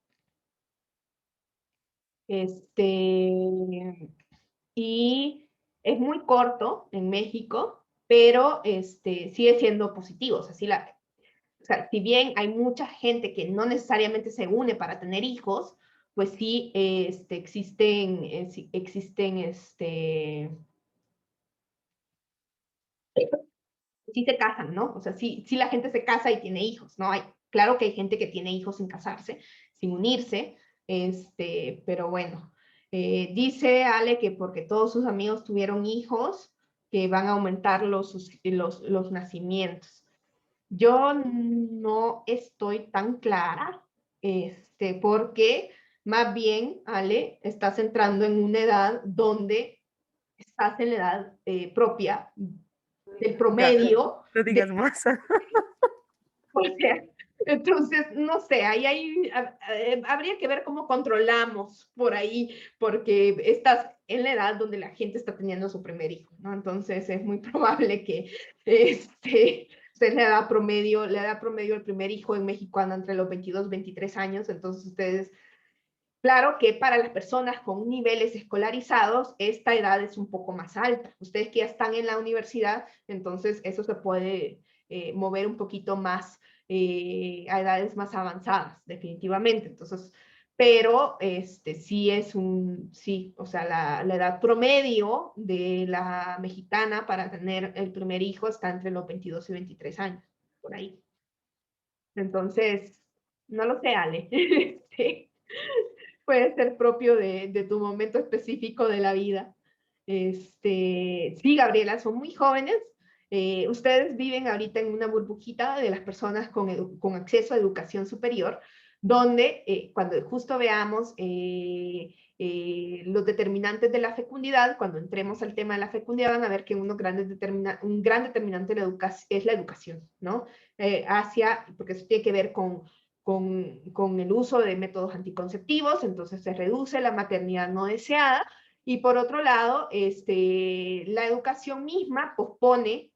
Y es muy corto en México, pero sigue siendo positivo. O sea, si bien hay mucha gente que no necesariamente se une para tener hijos, pues sí existen sí se casan, ¿no? O sea, sí la gente se casa y tiene hijos, ¿no? Claro que hay gente que tiene hijos sin casarse, sin unirse, pero bueno. Dice Ale que porque todos sus amigos tuvieron hijos, que van a aumentar los nacimientos. Yo no estoy tan clara, porque más bien, Ale, estás entrando en una edad donde estás en la edad propia del Ya, promedio no de, digas más. o sea, entonces, no sé, habría que ver cómo controlamos por ahí, porque estás en la edad donde la gente está teniendo su primer hijo, ¿no? Entonces es muy probable que usted la edad promedio del primer hijo en México anda entre los 22 23 años, entonces ustedes, claro que para las personas con niveles escolarizados, esta edad es un poco más alta. Ustedes que ya están en la universidad, entonces eso se puede mover un poquito más a edades más avanzadas, definitivamente. Entonces, pero sí, o sea, la edad promedio de la mexicana para tener el primer hijo está entre los 22 y 23 años, por ahí. Entonces, no lo sé, Ale. Sí, puede ser propio de tu momento específico de la vida. Sí, Gabriela, son muy jóvenes. Ustedes viven ahorita en una burbujita de las personas con acceso a educación superior, donde cuando justo veamos los determinantes de la fecundidad, cuando entremos al tema de la fecundidad, van a ver que un gran determinante de es la educación, ¿no? Porque eso tiene que ver con el uso de métodos anticonceptivos, entonces se reduce la maternidad no deseada, y por otro lado, la educación misma pospone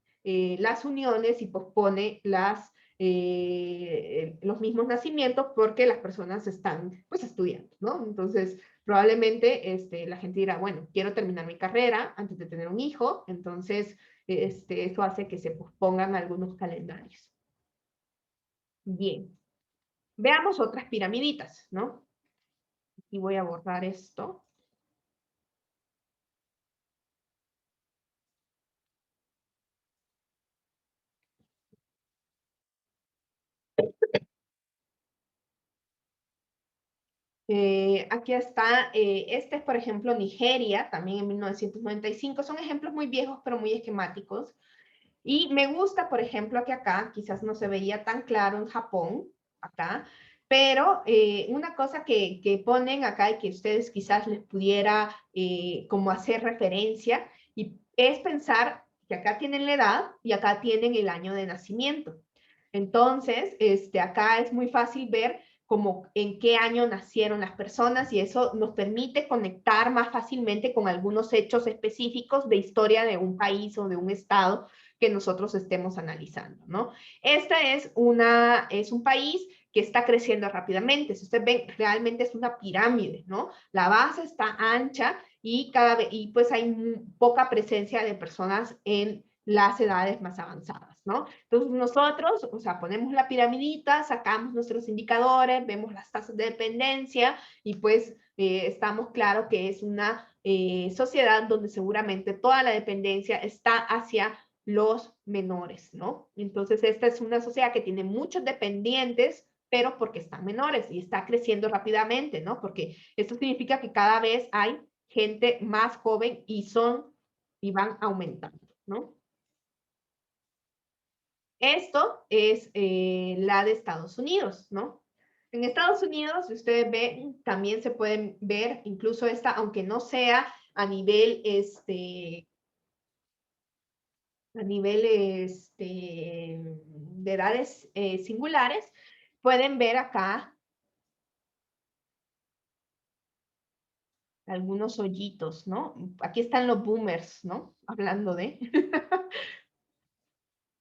las uniones y pospone los mismos nacimientos porque las personas están pues estudiando, ¿no? Entonces, probablemente la gente dirá, bueno, quiero terminar mi carrera antes de tener un hijo, entonces eso hace que se pospongan algunos calendarios. Bien. Veamos otras piramiditas, ¿no? Y voy a borrar esto. Aquí está, este es por ejemplo Nigeria, también en 1995, son ejemplos muy viejos pero muy esquemáticos. Y me gusta, por ejemplo, que acá, quizás no se veía tan claro en Japón, acá, pero una cosa que ponen acá y que ustedes quizás les pudiera como hacer referencia, y es pensar que acá tienen la edad y acá tienen el año de nacimiento. Entonces, acá es muy fácil ver como en qué año nacieron las personas, y eso nos permite conectar más fácilmente con algunos hechos específicos de historia de un país o de un estado que nosotros estemos analizando, ¿no? Esta es un país que está creciendo rápidamente. Si ustedes ven, realmente es una pirámide, ¿no? La base está ancha y pues hay poca presencia de personas en las edades más avanzadas, ¿no? Entonces nosotros, o sea, ponemos la piramidita, sacamos nuestros indicadores, vemos las tasas de dependencia y pues estamos claro que es una sociedad donde seguramente toda la dependencia está hacia los menores, ¿no? Entonces esta es una sociedad que tiene muchos dependientes pero porque están menores y está creciendo rápidamente, ¿no? Porque esto significa que cada vez hay gente más joven y van aumentando, ¿no? Esto es la de Estados Unidos, ¿no? En Estados Unidos, si ustedes ven, también se pueden ver, incluso esta, aunque no sea a nivel, de edades singulares, pueden ver acá algunos hoyitos, ¿no? Aquí están los boomers, ¿no? Hablando de...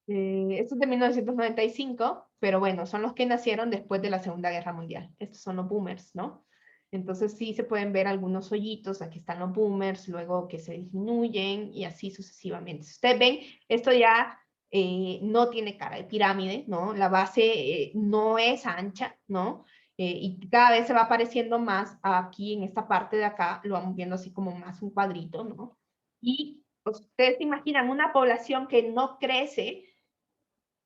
esto es de 1995, pero bueno, son los que nacieron después de la Segunda Guerra Mundial. Estos son los boomers, ¿no? Entonces sí se pueden ver algunos hoyitos, aquí están los boomers, luego que se disminuyen y así sucesivamente. Si ustedes ven, esto ya no tiene cara de pirámide, ¿no? La base no es ancha, ¿no? Y cada vez se va apareciendo más aquí en esta parte de acá, lo vamos viendo así como más un cuadrito, ¿no? Y ustedes se imaginan una población que no crece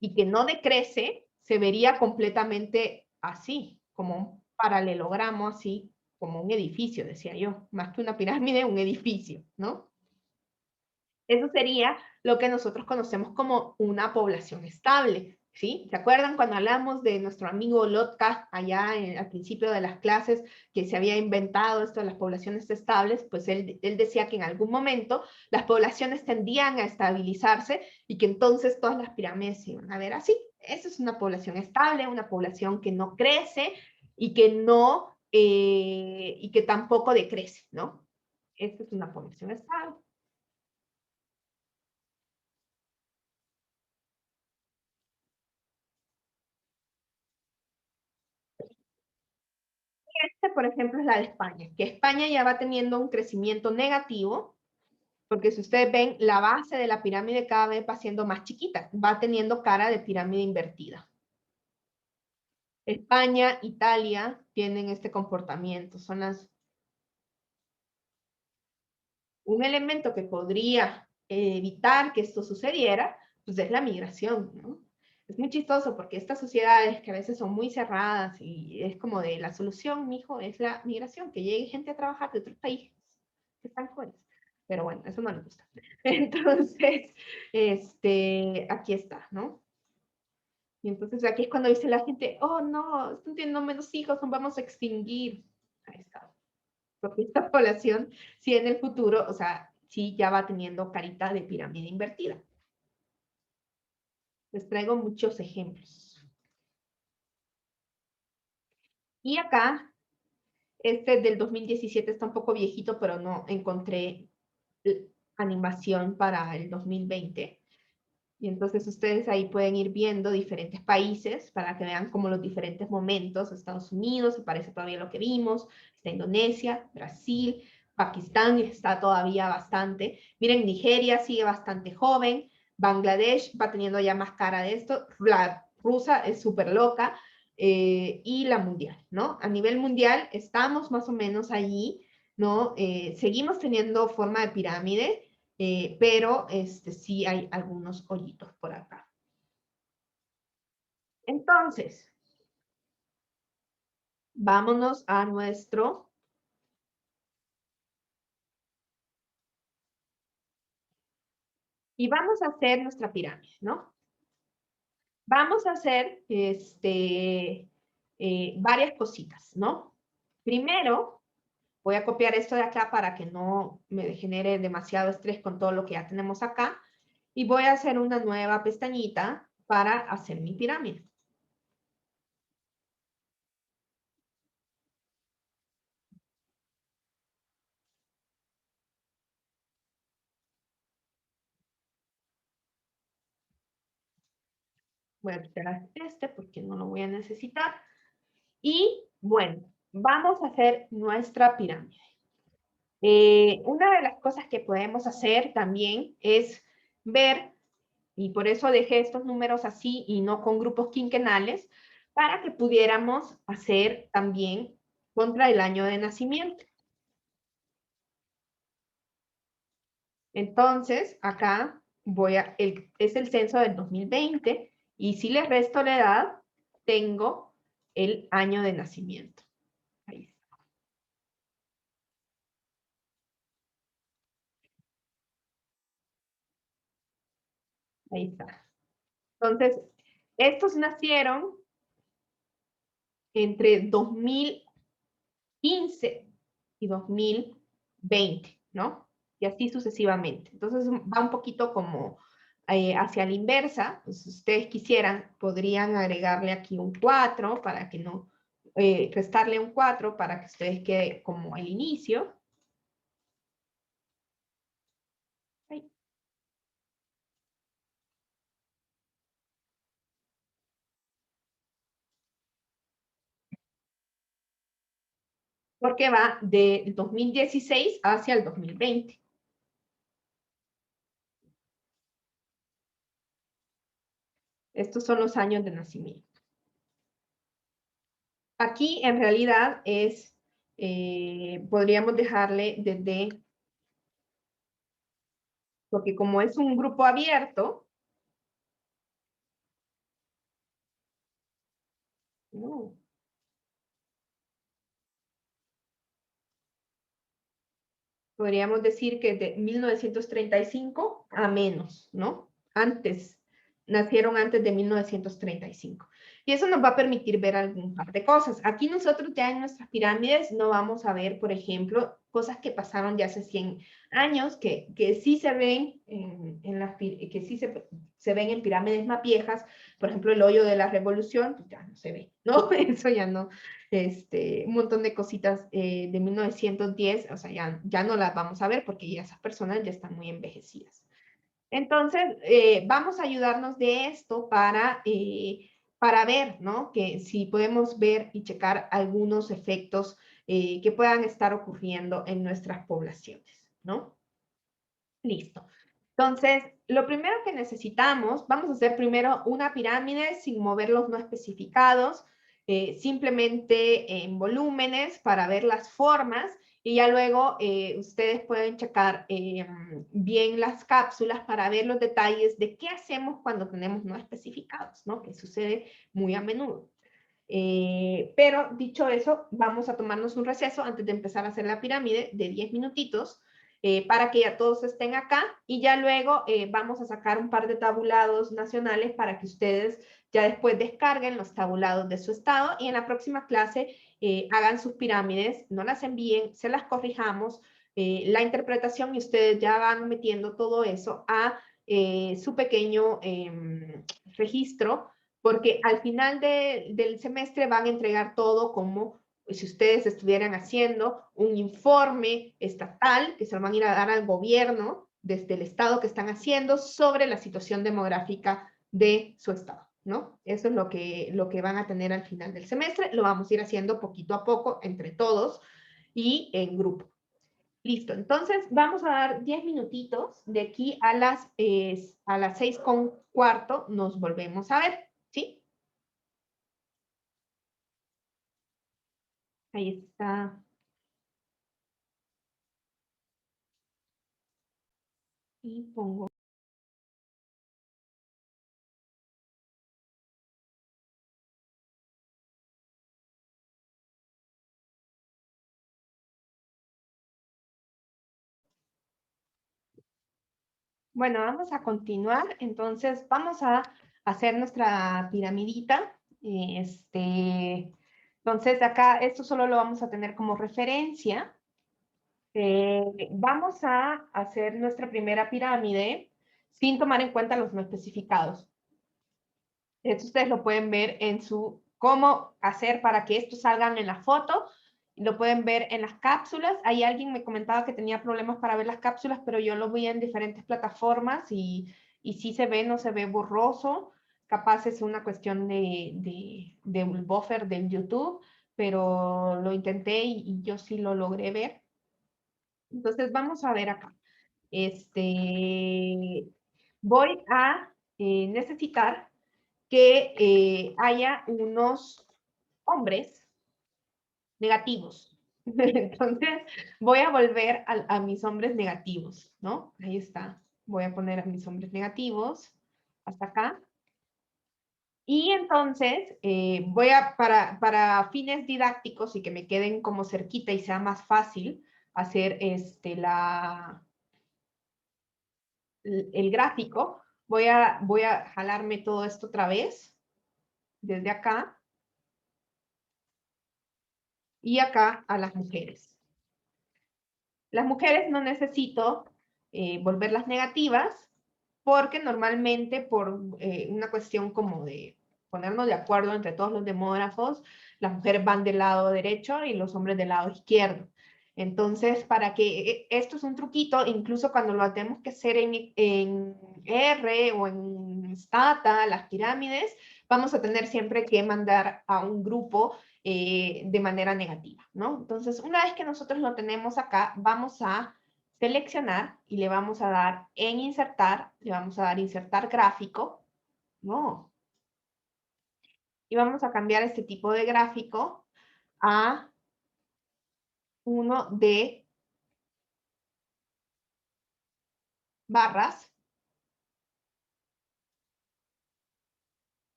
y que no decrece, se vería completamente así, como un paralelogramo, así como un edificio, decía yo, más que una pirámide, un edificio, ¿no? Eso sería lo que nosotros conocemos como una población estable, ¿sí? ¿Se acuerdan cuando hablamos de nuestro amigo Lotka allá al principio de las clases que se había inventado esto de las poblaciones estables? Pues él decía que en algún momento las poblaciones tendían a estabilizarse y que entonces todas las pirámides se iban a ver así. Esa es una población estable, una población que no crece y que no, y que tampoco decrece, ¿no? Esta es una población estable. Por ejemplo, es la de España, que España ya va teniendo un crecimiento negativo, porque si ustedes ven, la base de la pirámide cada vez va siendo más chiquita, va teniendo cara de pirámide invertida. España, Italia tienen este comportamiento, son un elemento que podría evitar que esto sucediera, pues es la migración, ¿no? Es muy chistoso porque estas sociedades que a veces son muy cerradas y es como de la solución, mijo, es la migración, que llegue gente a trabajar de otros países que están jóvenes. Pero bueno, eso no nos gusta. Entonces, aquí está, ¿no? Y entonces aquí es cuando dice la gente, oh no, están teniendo menos hijos, nos vamos a extinguir. Ahí está. Porque esta población, si en el futuro, o sea, sí ya va teniendo carita de pirámide invertida. Les traigo muchos ejemplos. Y acá, este del 2017 está un poco viejito, pero no encontré animación para el 2020. Y entonces ustedes ahí pueden ir viendo diferentes países para que vean como los diferentes momentos. Estados Unidos, se parece todavía a lo que vimos, está Indonesia, Brasil, Pakistán está todavía bastante. Miren, Nigeria sigue bastante joven, Bangladesh va teniendo ya más cara de esto, la rusa es súper loca, y la mundial, ¿no? A nivel mundial estamos más o menos allí, ¿no? Seguimos teniendo forma de pirámide, pero sí hay algunos hoyitos por acá. Entonces, vámonos a nuestro... Y vamos a hacer nuestra pirámide, ¿no? Vamos a hacer varias cositas, ¿no? Primero, voy a copiar esto de acá para que no me genere demasiado estrés con todo lo que ya tenemos acá. Y voy a hacer una nueva pestañita para hacer mi pirámide. Voy a quitar este porque no lo voy a necesitar. Y bueno, vamos a hacer nuestra pirámide. Una de las cosas que podemos hacer también es ver, y por eso dejé estos números así y no con grupos quinquenales, para que pudiéramos hacer también contra el año de nacimiento. Entonces, acá es el censo del 2020 y si le resto la edad, tengo el año de nacimiento. Ahí está. Ahí está. Entonces, estos nacieron entre 2015 y 2020, ¿no? Y así sucesivamente. Entonces va un poquito como hacia la inversa. Pues, si ustedes quisieran, podrían agregarle aquí un 4 para que no, restarle un 4 para que ustedes quede como el inicio. Ahí. Porque va del 2016 hacia el 2020. Estos son los años de nacimiento. Aquí en realidad es, podríamos dejarle desde, porque como es un grupo abierto, no, podríamos decir que de 1935 a menos, ¿no? Antes, nacieron antes de 1935. Y eso nos va a permitir ver algún par de cosas. Aquí nosotros ya en nuestras pirámides no vamos a ver, por ejemplo, cosas que pasaron ya hace 100 años, que sí se ven en las, que sí se ven en pirámides más viejas. Por ejemplo, el hoyo de la revolución, pues ya no se ve, ¿no? Eso ya no, un montón de cositas de 1910, o sea, ya no las vamos a ver porque ya esas personas ya están muy envejecidas. Entonces, vamos a ayudarnos de esto para ver, ¿no? Que si podemos ver y checar algunos efectos que puedan estar ocurriendo en nuestras poblaciones, ¿no? Listo. Entonces, lo primero que necesitamos, vamos a hacer primero una pirámide sin mover los no especificados, simplemente en volúmenes para ver las formas y ya luego ustedes pueden checar bien las cápsulas para ver los detalles de qué hacemos cuando tenemos no especificados, ¿no? Que sucede muy a menudo. Pero dicho eso, vamos a tomarnos un receso antes de empezar a hacer la pirámide de 10 minutitos para que ya todos estén acá y ya luego vamos a sacar un par de tabulados nacionales para que ustedes ya después descarguen los tabulados de su estado y en la próxima clase hagan sus pirámides, no las envíen, se las corrijamos, la interpretación y ustedes ya van metiendo todo eso a su pequeño registro porque al final del semestre van a entregar todo como si ustedes estuvieran haciendo un informe estatal que se lo van a ir a dar al gobierno desde el estado que están haciendo sobre la situación demográfica de su estado, ¿no? Eso es lo que van a tener al final del semestre. Lo vamos a ir haciendo poquito a poco entre todos y en grupo. Listo, entonces vamos a dar 10 minutitos. De aquí a las 6:15 nos volvemos a ver, ¿sí? Ahí está. Y pongo. Bueno, vamos a continuar. Entonces, vamos a hacer nuestra piramidita. Entonces, acá esto solo lo vamos a tener como referencia. Vamos a hacer nuestra primera pirámide sin tomar en cuenta los no especificados. Esto ustedes lo pueden ver en su cómo hacer para que esto salgan en la foto. Lo pueden ver en las cápsulas. Ahí alguien me comentaba que tenía problemas para ver las cápsulas, pero yo lo vi en diferentes plataformas y sí se ve, no se ve borroso. Capaz es una cuestión de un buffer del YouTube, pero lo intenté y yo sí lo logré ver. Entonces vamos a ver acá. Voy a necesitar que haya unos hombres negativos. Entonces, voy a volver a mis hombres negativos, ¿no? Ahí está. Voy a poner a mis hombres negativos hasta acá. Y entonces voy a, para fines didácticos y que me queden como cerquita y sea más fácil hacer el gráfico, voy a jalarme todo esto otra vez, desde acá, y acá a las mujeres. Las mujeres no necesito volverlas negativas, porque normalmente por una cuestión como de ponernos de acuerdo entre todos los demógrafos, las mujeres van del lado derecho y los hombres del lado izquierdo. Entonces, para que esto es un truquito, incluso cuando lo tenemos que hacer en R o en Stata, las pirámides, vamos a tener siempre que mandar a un grupo de manera negativa, ¿no? Entonces, una vez que nosotros lo tenemos acá, vamos a seleccionar y le vamos a dar en insertar, le vamos a dar insertar gráfico, ¿no? Y vamos a cambiar este tipo de gráfico a uno de barras.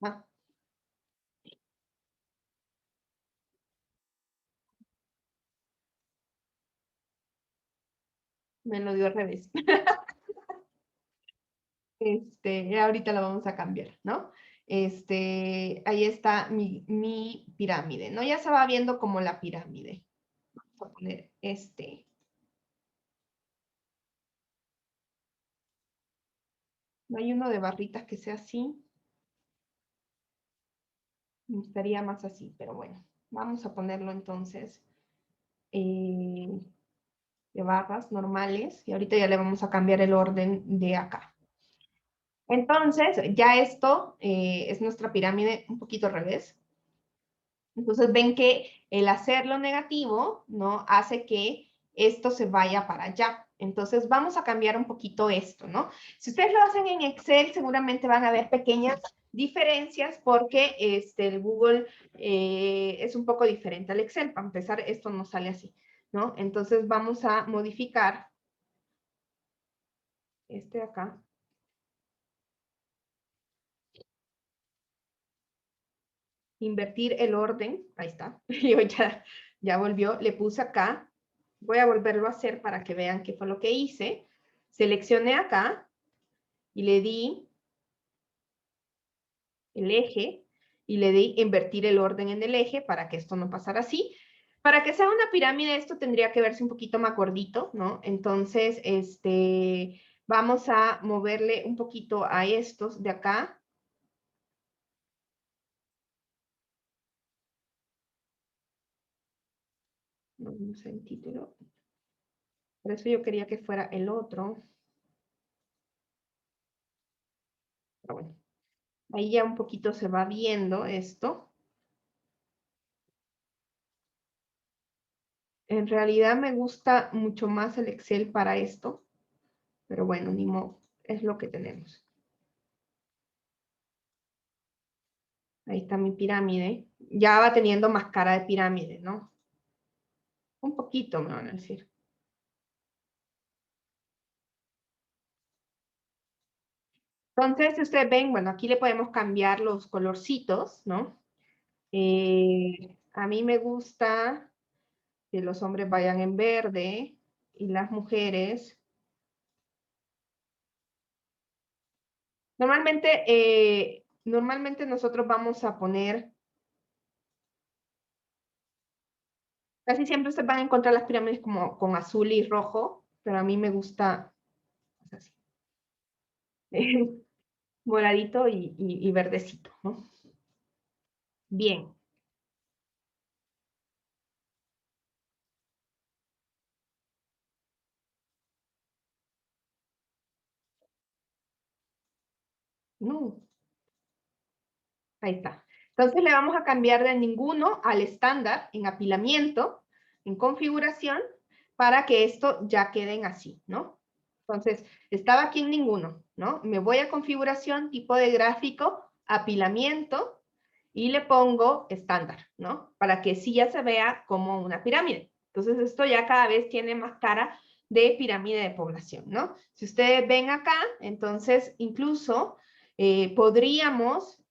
Ah, me lo dio al revés. Ahorita lo vamos a cambiar, ¿no? Ahí está mi pirámide, ¿no? Ya se va viendo como la pirámide. Vamos a poner No hay uno de barritas que sea así. Me gustaría más así, pero bueno. Vamos a ponerlo entonces de barras normales. Y ahorita ya le vamos a cambiar el orden de acá. Entonces, ya esto es nuestra pirámide un poquito al revés. Entonces ven que el hacerlo negativo, ¿no? Hace que esto se vaya para allá. Entonces vamos a cambiar un poquito esto, ¿no? Si ustedes lo hacen en Excel, seguramente van a ver pequeñas diferencias porque el Google es un poco diferente al Excel. Para empezar, esto no sale así, ¿no? Entonces vamos a modificar este de acá. Invertir el orden, ahí está, yo ya volvió, le puse acá, voy a volverlo a hacer para que vean qué fue lo que hice, seleccioné acá y le di el eje y le di invertir el orden en el eje para que esto no pasara así. Para que sea una pirámide esto tendría que verse un poquito más gordito, ¿no? Entonces, vamos a moverle un poquito a estos de acá. No sé el título. Por eso yo quería que fuera el otro. Pero bueno, ahí ya un poquito se va viendo esto. En realidad me gusta mucho más el Excel para esto, pero bueno, ni modo, es lo que tenemos. Ahí está mi pirámide. Ya va teniendo más cara de pirámide, ¿no? Un poquito, me van a decir. Entonces, ustedes ven, bueno, aquí le podemos cambiar los colorcitos, ¿no? A mí me gusta que los hombres vayan en verde y las mujeres. Normalmente nosotros vamos a poner, casi siempre ustedes van a encontrar las pirámides como con azul y rojo, pero a mí me gusta así, moradito y verdecito, ¿no? Bien. No, ahí está. Entonces le vamos a cambiar de ninguno al estándar en apilamiento, en configuración, para que esto ya queden así, ¿no? Entonces, estaba aquí en ninguno, ¿no? Me voy a configuración, tipo de gráfico, apilamiento, y le pongo estándar, ¿no? Para que sí ya se vea como una pirámide. Entonces, esto ya cada vez tiene más cara de pirámide de población, ¿no? Si ustedes ven acá, entonces, incluso Podríamos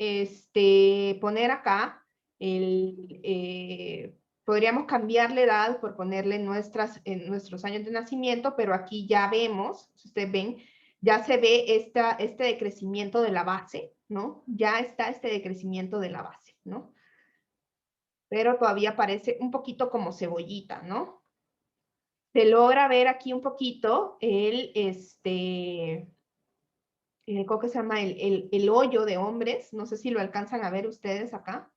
poner acá, podríamos cambiar la edad por ponerle nuestros años de nacimiento, pero aquí ya vemos, si ustedes ven, ya se ve este decrecimiento de la base, ¿no? Ya está este decrecimiento de la base, ¿no? Pero todavía parece un poquito como cebollita, ¿no? Se logra ver aquí un poquito ¿cómo que se llama? El hoyo de hombres. No sé si lo alcanzan a ver ustedes acá.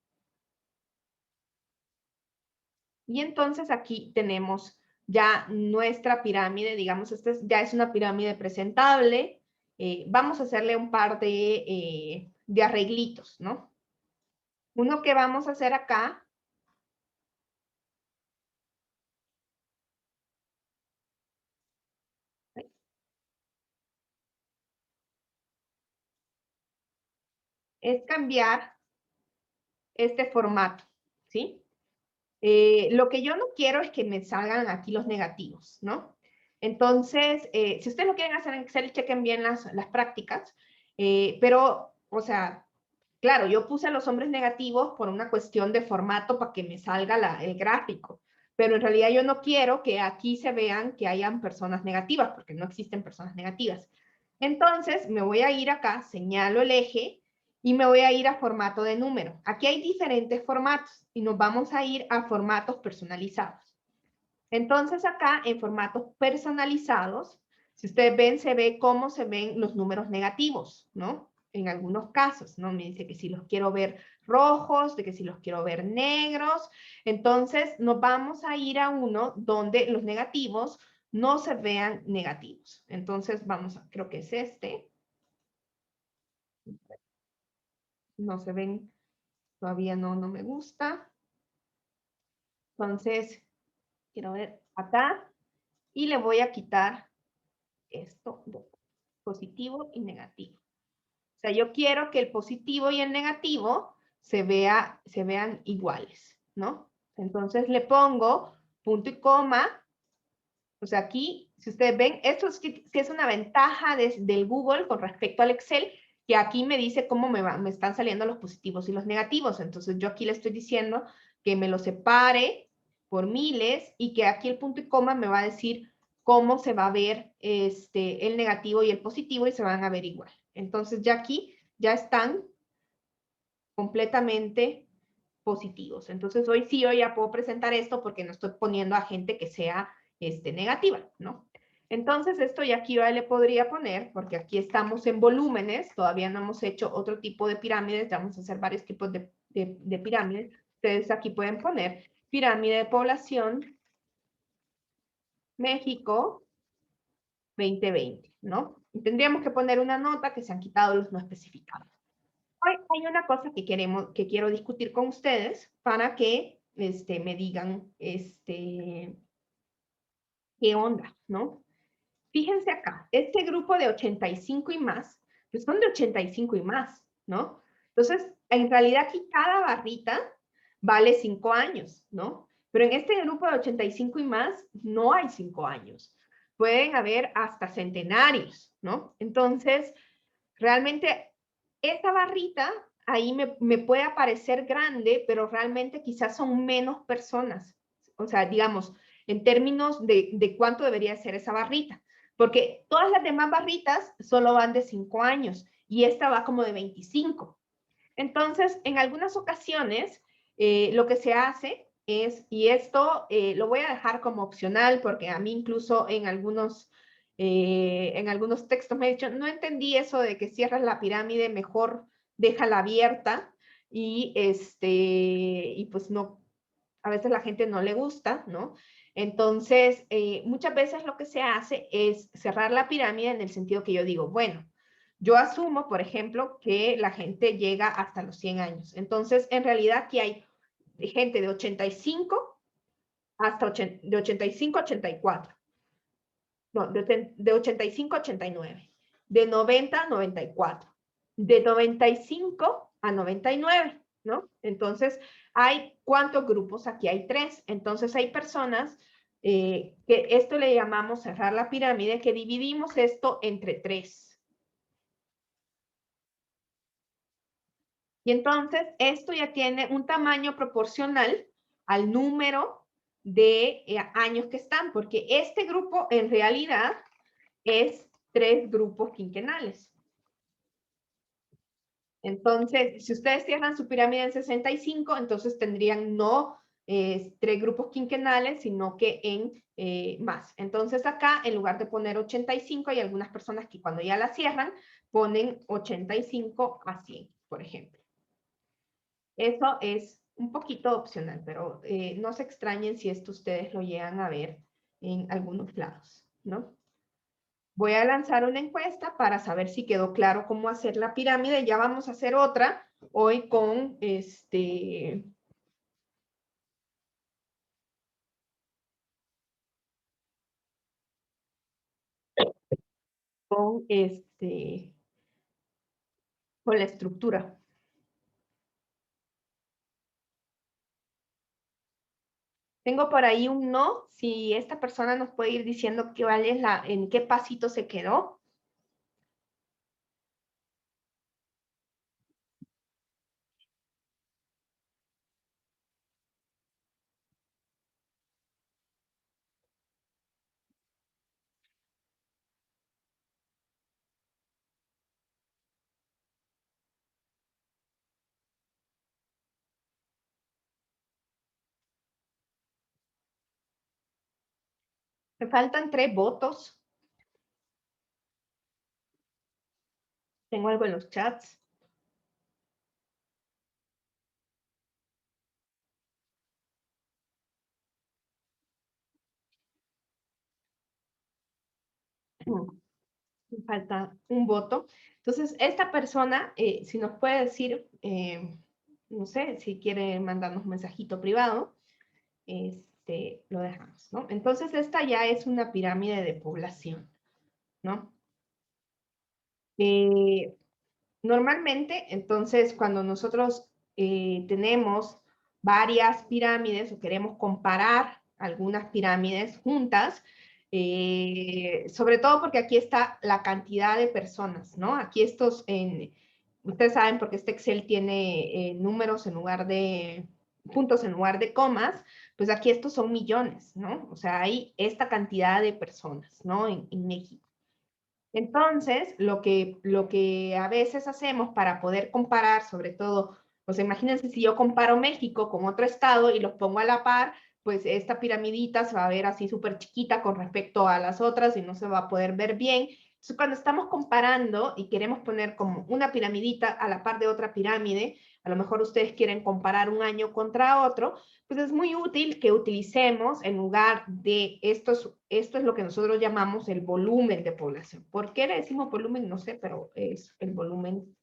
Y entonces aquí tenemos ya nuestra pirámide, digamos, ya es una pirámide presentable. Vamos a hacerle un par de arreglitos, ¿no? Uno que vamos a hacer acá es cambiar este formato, ¿sí? Lo que yo no quiero es que me salgan aquí los negativos, ¿no? Entonces, si ustedes lo quieren hacer en Excel, chequen bien las prácticas, pero, o sea, claro, yo puse a los hombres negativos por una cuestión de formato para que me salga el gráfico, pero en realidad yo no quiero que aquí se vean que hayan personas negativas, porque no existen personas negativas. Entonces, me voy a ir acá, señalo el eje, y me voy a ir a formato de número. Aquí hay diferentes formatos y nos vamos a ir a formatos personalizados. Entonces acá en formatos personalizados, si ustedes ven, se ve cómo se ven los números negativos, ¿no? En algunos casos, ¿no? Me dice que si los quiero ver rojos, de que si los quiero ver negros. Entonces nos vamos a ir a uno donde los negativos no se vean negativos. Entonces vamos a, creo que es este. No se ven, todavía no me gusta. Entonces, quiero ver acá y le voy a quitar esto, positivo y negativo. O sea, yo quiero que el positivo y el negativo se vean iguales, ¿no? Entonces le pongo punto y coma. O sea, aquí, si ustedes ven, esto sí es una ventaja del Google con respecto al Excel, que aquí me dice cómo me están saliendo los positivos y los negativos. Entonces yo aquí le estoy diciendo que me lo separe por miles y que aquí el punto y coma me va a decir cómo se va a ver el negativo y el positivo y se van a ver igual. Entonces ya aquí ya están completamente positivos. Entonces hoy sí, yo ya puedo presentar esto porque no estoy poniendo a gente que sea negativa, ¿no? Entonces esto ya aquí yo le podría poner, porque aquí estamos en volúmenes, todavía no hemos hecho otro tipo de pirámides, vamos a hacer varios tipos de pirámides. Ustedes aquí pueden poner pirámide de población México 2020, ¿no? Y tendríamos que poner una nota que se han quitado los no especificados. Hoy hay una cosa que quiero discutir con ustedes para que me digan qué onda, ¿no? Fíjense acá, este grupo de 85 y más, pues son de 85 y más, ¿no? Entonces, en realidad aquí cada barrita vale 5 años, ¿no? Pero en este grupo de 85 y más no hay 5 años. Pueden haber hasta centenarios, ¿no? Entonces, realmente esta barrita ahí me puede aparecer grande, pero realmente quizás son menos personas. O sea, digamos, en términos de cuánto debería ser esa barrita. Porque todas las demás barritas solo van de 5 años y esta va como de 25. Entonces, en algunas ocasiones, lo que se hace es, y esto lo voy a dejar como opcional porque a mí incluso en algunos textos me he dicho, no entendí eso de que cierras la pirámide, mejor déjala abierta y pues no, a veces la gente no le gusta, ¿no? Entonces, muchas veces lo que se hace es cerrar la pirámide en el sentido que yo digo, bueno, yo asumo, por ejemplo, que la gente llega hasta los 100 años. Entonces, en realidad aquí hay gente de 85 de 85 a 84. No, de 85 a 89. De 90 a 94. De 95 a 99, ¿no? Entonces, hay ¿cuántos grupos? Aquí hay 3. Entonces, hay personas que esto le llamamos cerrar la pirámide, que dividimos esto entre 3. Y entonces esto ya tiene un tamaño proporcional al número de años que están, porque este grupo en realidad es 3 grupos quinquenales. Entonces, si ustedes cierran su pirámide en 65, entonces tendrían no 3 grupos quinquenales, sino que en más. Entonces acá, en lugar de poner 85, hay algunas personas que cuando ya la cierran, ponen 85 a 100, por ejemplo. Eso es un poquito opcional, pero no se extrañen si esto ustedes lo llegan a ver en algunos lados, ¿no? Voy a lanzar una encuesta para saber si quedó claro cómo hacer la pirámide. Ya vamos a hacer otra hoy con con con la estructura. Tengo por ahí un no, si esta persona nos puede ir diciendo en qué pasito se quedó. Me faltan 3 votos. Tengo algo en los chats. Me falta un voto. Entonces, esta persona, si nos puede decir, no sé, si quiere mandarnos un mensajito privado, lo dejamos, ¿no? Entonces, esta ya es una pirámide de población, ¿no? Normalmente, entonces, cuando nosotros tenemos varias pirámides o queremos comparar algunas pirámides juntas, sobre todo porque aquí está la cantidad de personas, ¿no? Aquí ustedes saben porque este Excel tiene números en lugar de puntos en lugar de comas, pues aquí estos son millones, ¿no? O sea, hay esta cantidad de personas, ¿no? En México. Entonces, lo que a veces hacemos para poder comparar, sobre todo, pues imagínense si yo comparo México con otro estado y los pongo a la par, pues esta piramidita se va a ver así súper chiquita con respecto a las otras y no se va a poder ver bien. Entonces, cuando estamos comparando y queremos poner como una piramidita a la par de otra pirámide, a lo mejor ustedes quieren comparar un año contra otro, pues es muy útil que utilicemos en lugar de esto es lo que nosotros llamamos el volumen de población. ¿Por qué le decimos volumen? No sé, pero es el volumen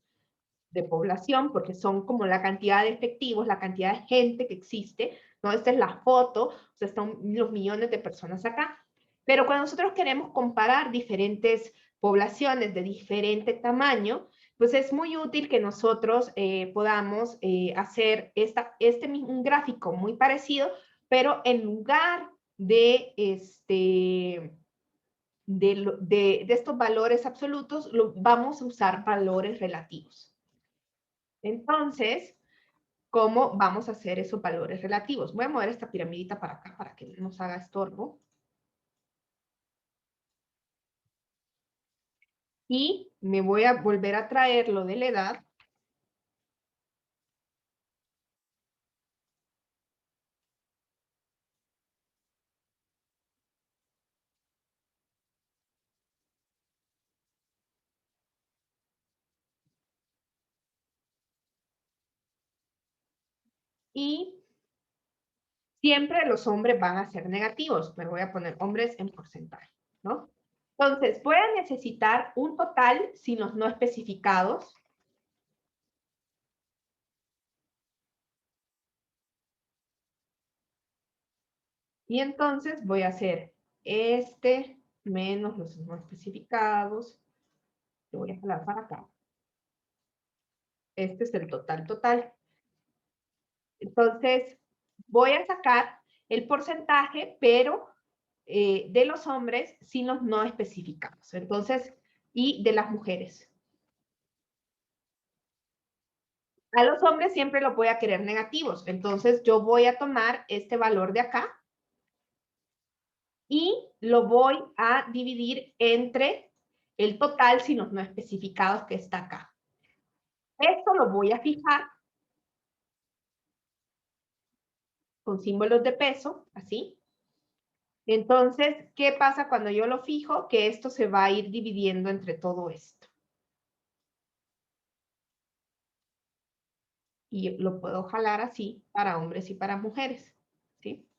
de población, porque son como la cantidad de efectivos, la cantidad de gente que existe, ¿no? Esta es la foto, o sea, están los millones de personas acá. Pero cuando nosotros queremos comparar diferentes poblaciones de diferente tamaño, pues es muy útil que nosotros podamos hacer un gráfico muy parecido, pero en lugar de de estos valores absolutos, vamos a usar valores relativos. Entonces, ¿cómo vamos a hacer esos valores relativos? Voy a mover esta piramidita para acá para que no nos haga estorbo. Y me voy a volver a traer lo de la edad. Y siempre los hombres van a ser negativos, pero voy a poner hombres en porcentaje, ¿no? Entonces, voy a necesitar un total sin los no especificados. Y entonces voy a hacer menos los no especificados. Lo voy a jalar para acá. Este es el total. Entonces, voy a sacar el porcentaje, pero de los hombres sin los no especificados. Entonces, y de las mujeres. A los hombres siempre lo voy a querer negativos. Entonces yo voy a tomar este valor de acá y lo voy a dividir entre el total sin los no especificados que está acá. Esto lo voy a fijar con símbolos de peso, así. Entonces, ¿qué pasa cuando yo lo fijo? Que esto se va a ir dividiendo entre todo esto. Y lo puedo jalar así para hombres y para mujeres, ¿sí?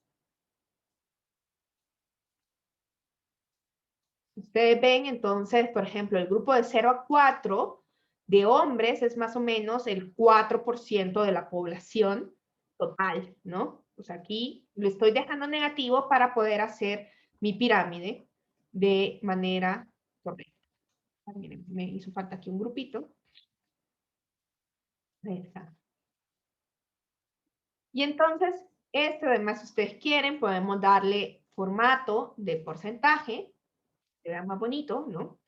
Ustedes ven, entonces, por ejemplo, el grupo de 0 a 4 de hombres es más o menos el 4% de la población total, ¿no? Pues aquí lo estoy dejando negativo para poder hacer mi pirámide de manera correcta. Miren, me hizo falta aquí un grupito. Ahí está. Y entonces, esto además, si ustedes quieren, podemos darle formato de porcentaje, que vea más bonito, ¿no?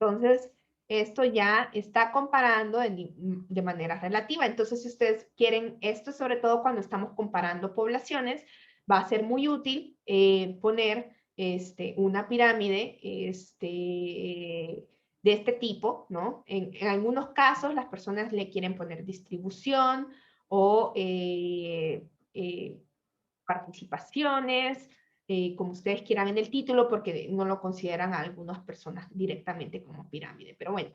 Entonces, esto ya está comparando de manera relativa. Entonces, si ustedes quieren esto, sobre todo cuando estamos comparando poblaciones, va a ser muy útil poner una pirámide de este tipo, ¿no? En algunos casos, las personas le quieren poner distribución o participaciones, como ustedes quieran en el título, porque no lo consideran a algunas personas directamente como pirámide. Pero bueno,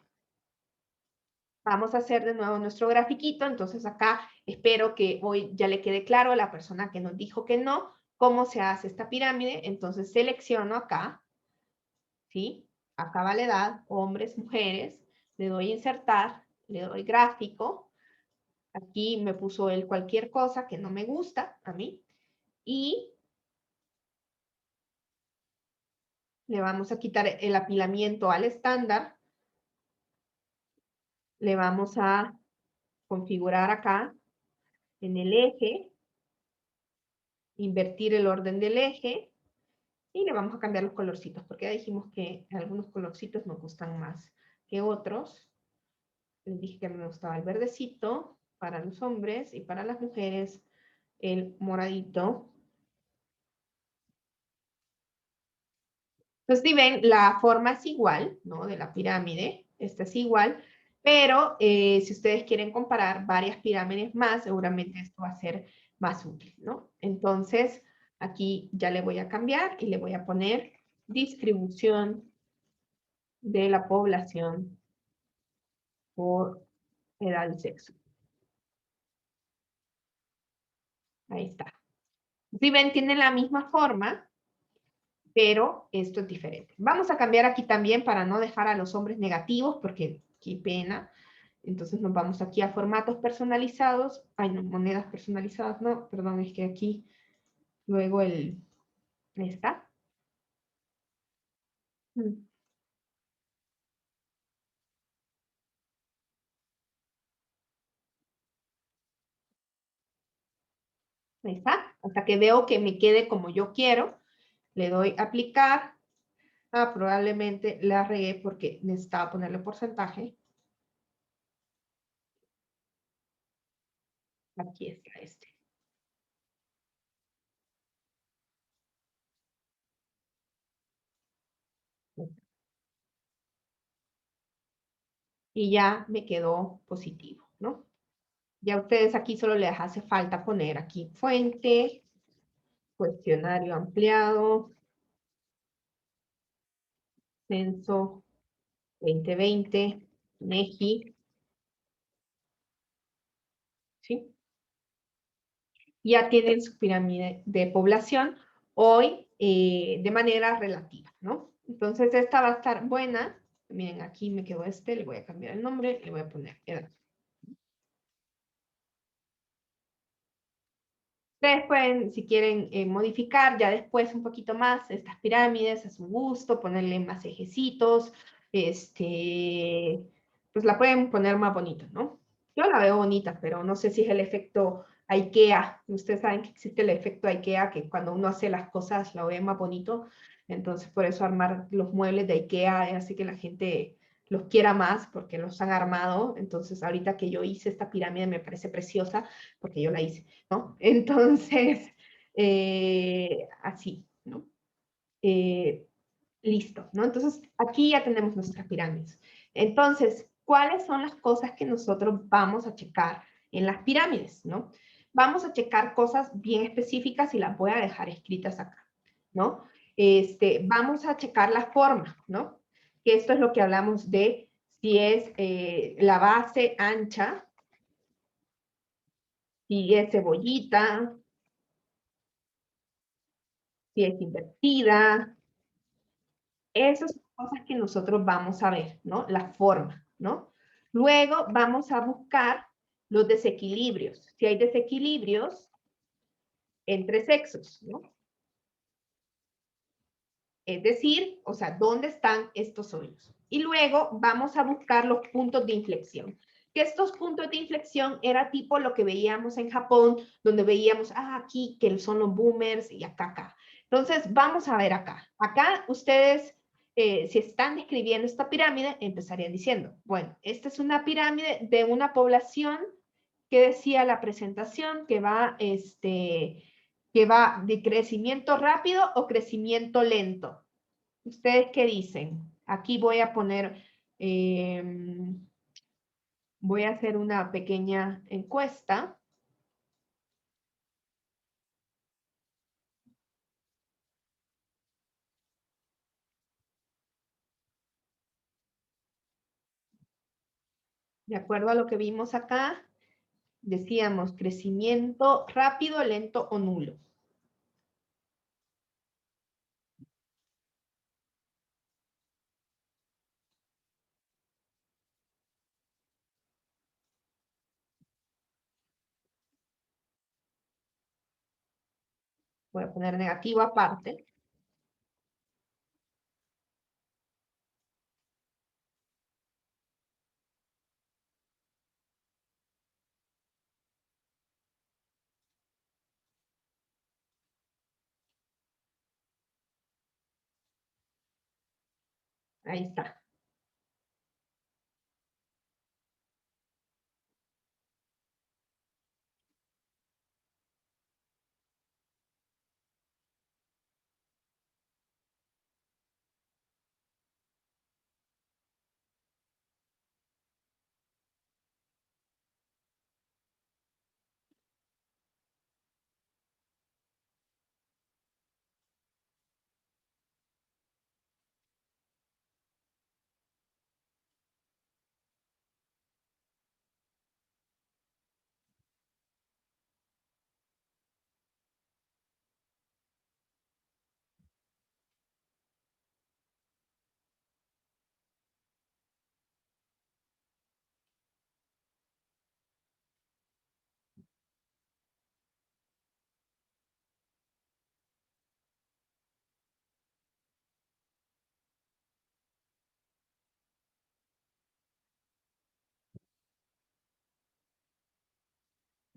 vamos a hacer de nuevo nuestro grafiquito. Entonces acá espero que hoy ya le quede claro a la persona que nos dijo que no, cómo se hace esta pirámide. Entonces selecciono acá, ¿sí? Acá va la edad, hombres, mujeres, le doy insertar, le doy gráfico. Aquí me puso él cualquier cosa que no me gusta a mí. Y le vamos a quitar el apilamiento al estándar. Le vamos a configurar acá en el eje, invertir el orden del eje y le vamos a cambiar los colorcitos, porque ya dijimos que algunos colorcitos nos gustan más que otros. Les dije que a mí me gustaba el verdecito para los hombres y para las mujeres el moradito. Entonces, si ven, la forma es igual, ¿no? De la pirámide, esta es igual, pero si ustedes quieren comparar varias pirámides más, seguramente esto va a ser más útil, ¿no? Entonces, aquí ya le voy a cambiar y le voy a poner distribución de la población por edad y sexo. Ahí está. Si ven, tiene la misma forma, pero esto es diferente. Vamos a cambiar aquí también para no dejar a los hombres negativos, porque qué pena. Entonces nos vamos aquí a formatos personalizados. Ay, no, monedas personalizadas, no, perdón, es que aquí luego ahí está. Ahí está, hasta que veo que me quede como yo quiero, le doy aplicar. Ah, probablemente la regué porque necesitaba ponerle porcentaje. Aquí está este. Y ya me quedó positivo, ¿no? Ya ustedes aquí solo les hace falta poner aquí fuente, cuestionario ampliado, censo 2020, INEGI, ¿sí? Ya tienen su pirámide de población hoy de manera relativa, ¿no? Entonces esta va a estar buena. Miren, aquí me quedó le voy a cambiar el nombre, le voy a poner edad. Ustedes pueden, si quieren, modificar ya después un poquito más estas pirámides a su gusto, ponerle más ejecitos, pues la pueden poner más bonita, ¿no? Yo la veo bonita, pero no sé si es el efecto IKEA. Ustedes saben que existe el efecto IKEA, que cuando uno hace las cosas lo ve más bonito. Entonces, por eso armar los muebles de IKEA hace que la gente los quiera más porque los han armado. Entonces, ahorita que yo hice esta pirámide me parece preciosa porque yo la hice, ¿no? Entonces, así, ¿no? Listo, ¿no? Entonces, aquí ya tenemos nuestras pirámides. Entonces, ¿cuáles son las cosas que nosotros vamos a checar en las pirámides, ¿no? Vamos a checar cosas bien específicas y las voy a dejar escritas acá, ¿no? Vamos a checar la forma, ¿no? Que esto es lo que hablamos de si es la base ancha, si es cebollita, si es invertida. Esas son cosas que nosotros vamos a ver, ¿no? La forma, ¿no? Luego vamos a buscar los desequilibrios. Si hay desequilibrios entre sexos, ¿no? Es decir, o sea, ¿dónde están estos hoyos? Y luego vamos a buscar los puntos de inflexión. Que estos puntos de inflexión era tipo lo que veíamos en Japón, donde veíamos, aquí que son los boomers y acá. Entonces, vamos a ver acá. Acá ustedes, si están describiendo esta pirámide, empezarían diciendo, bueno, esta es una pirámide de una población que decía la presentación que va de crecimiento rápido o crecimiento lento. ¿Ustedes qué dicen? Aquí voy a poner, voy a hacer una pequeña encuesta. De acuerdo a lo que vimos acá, decíamos crecimiento rápido, lento o nulo. Voy a poner negativo aparte. Ahí está.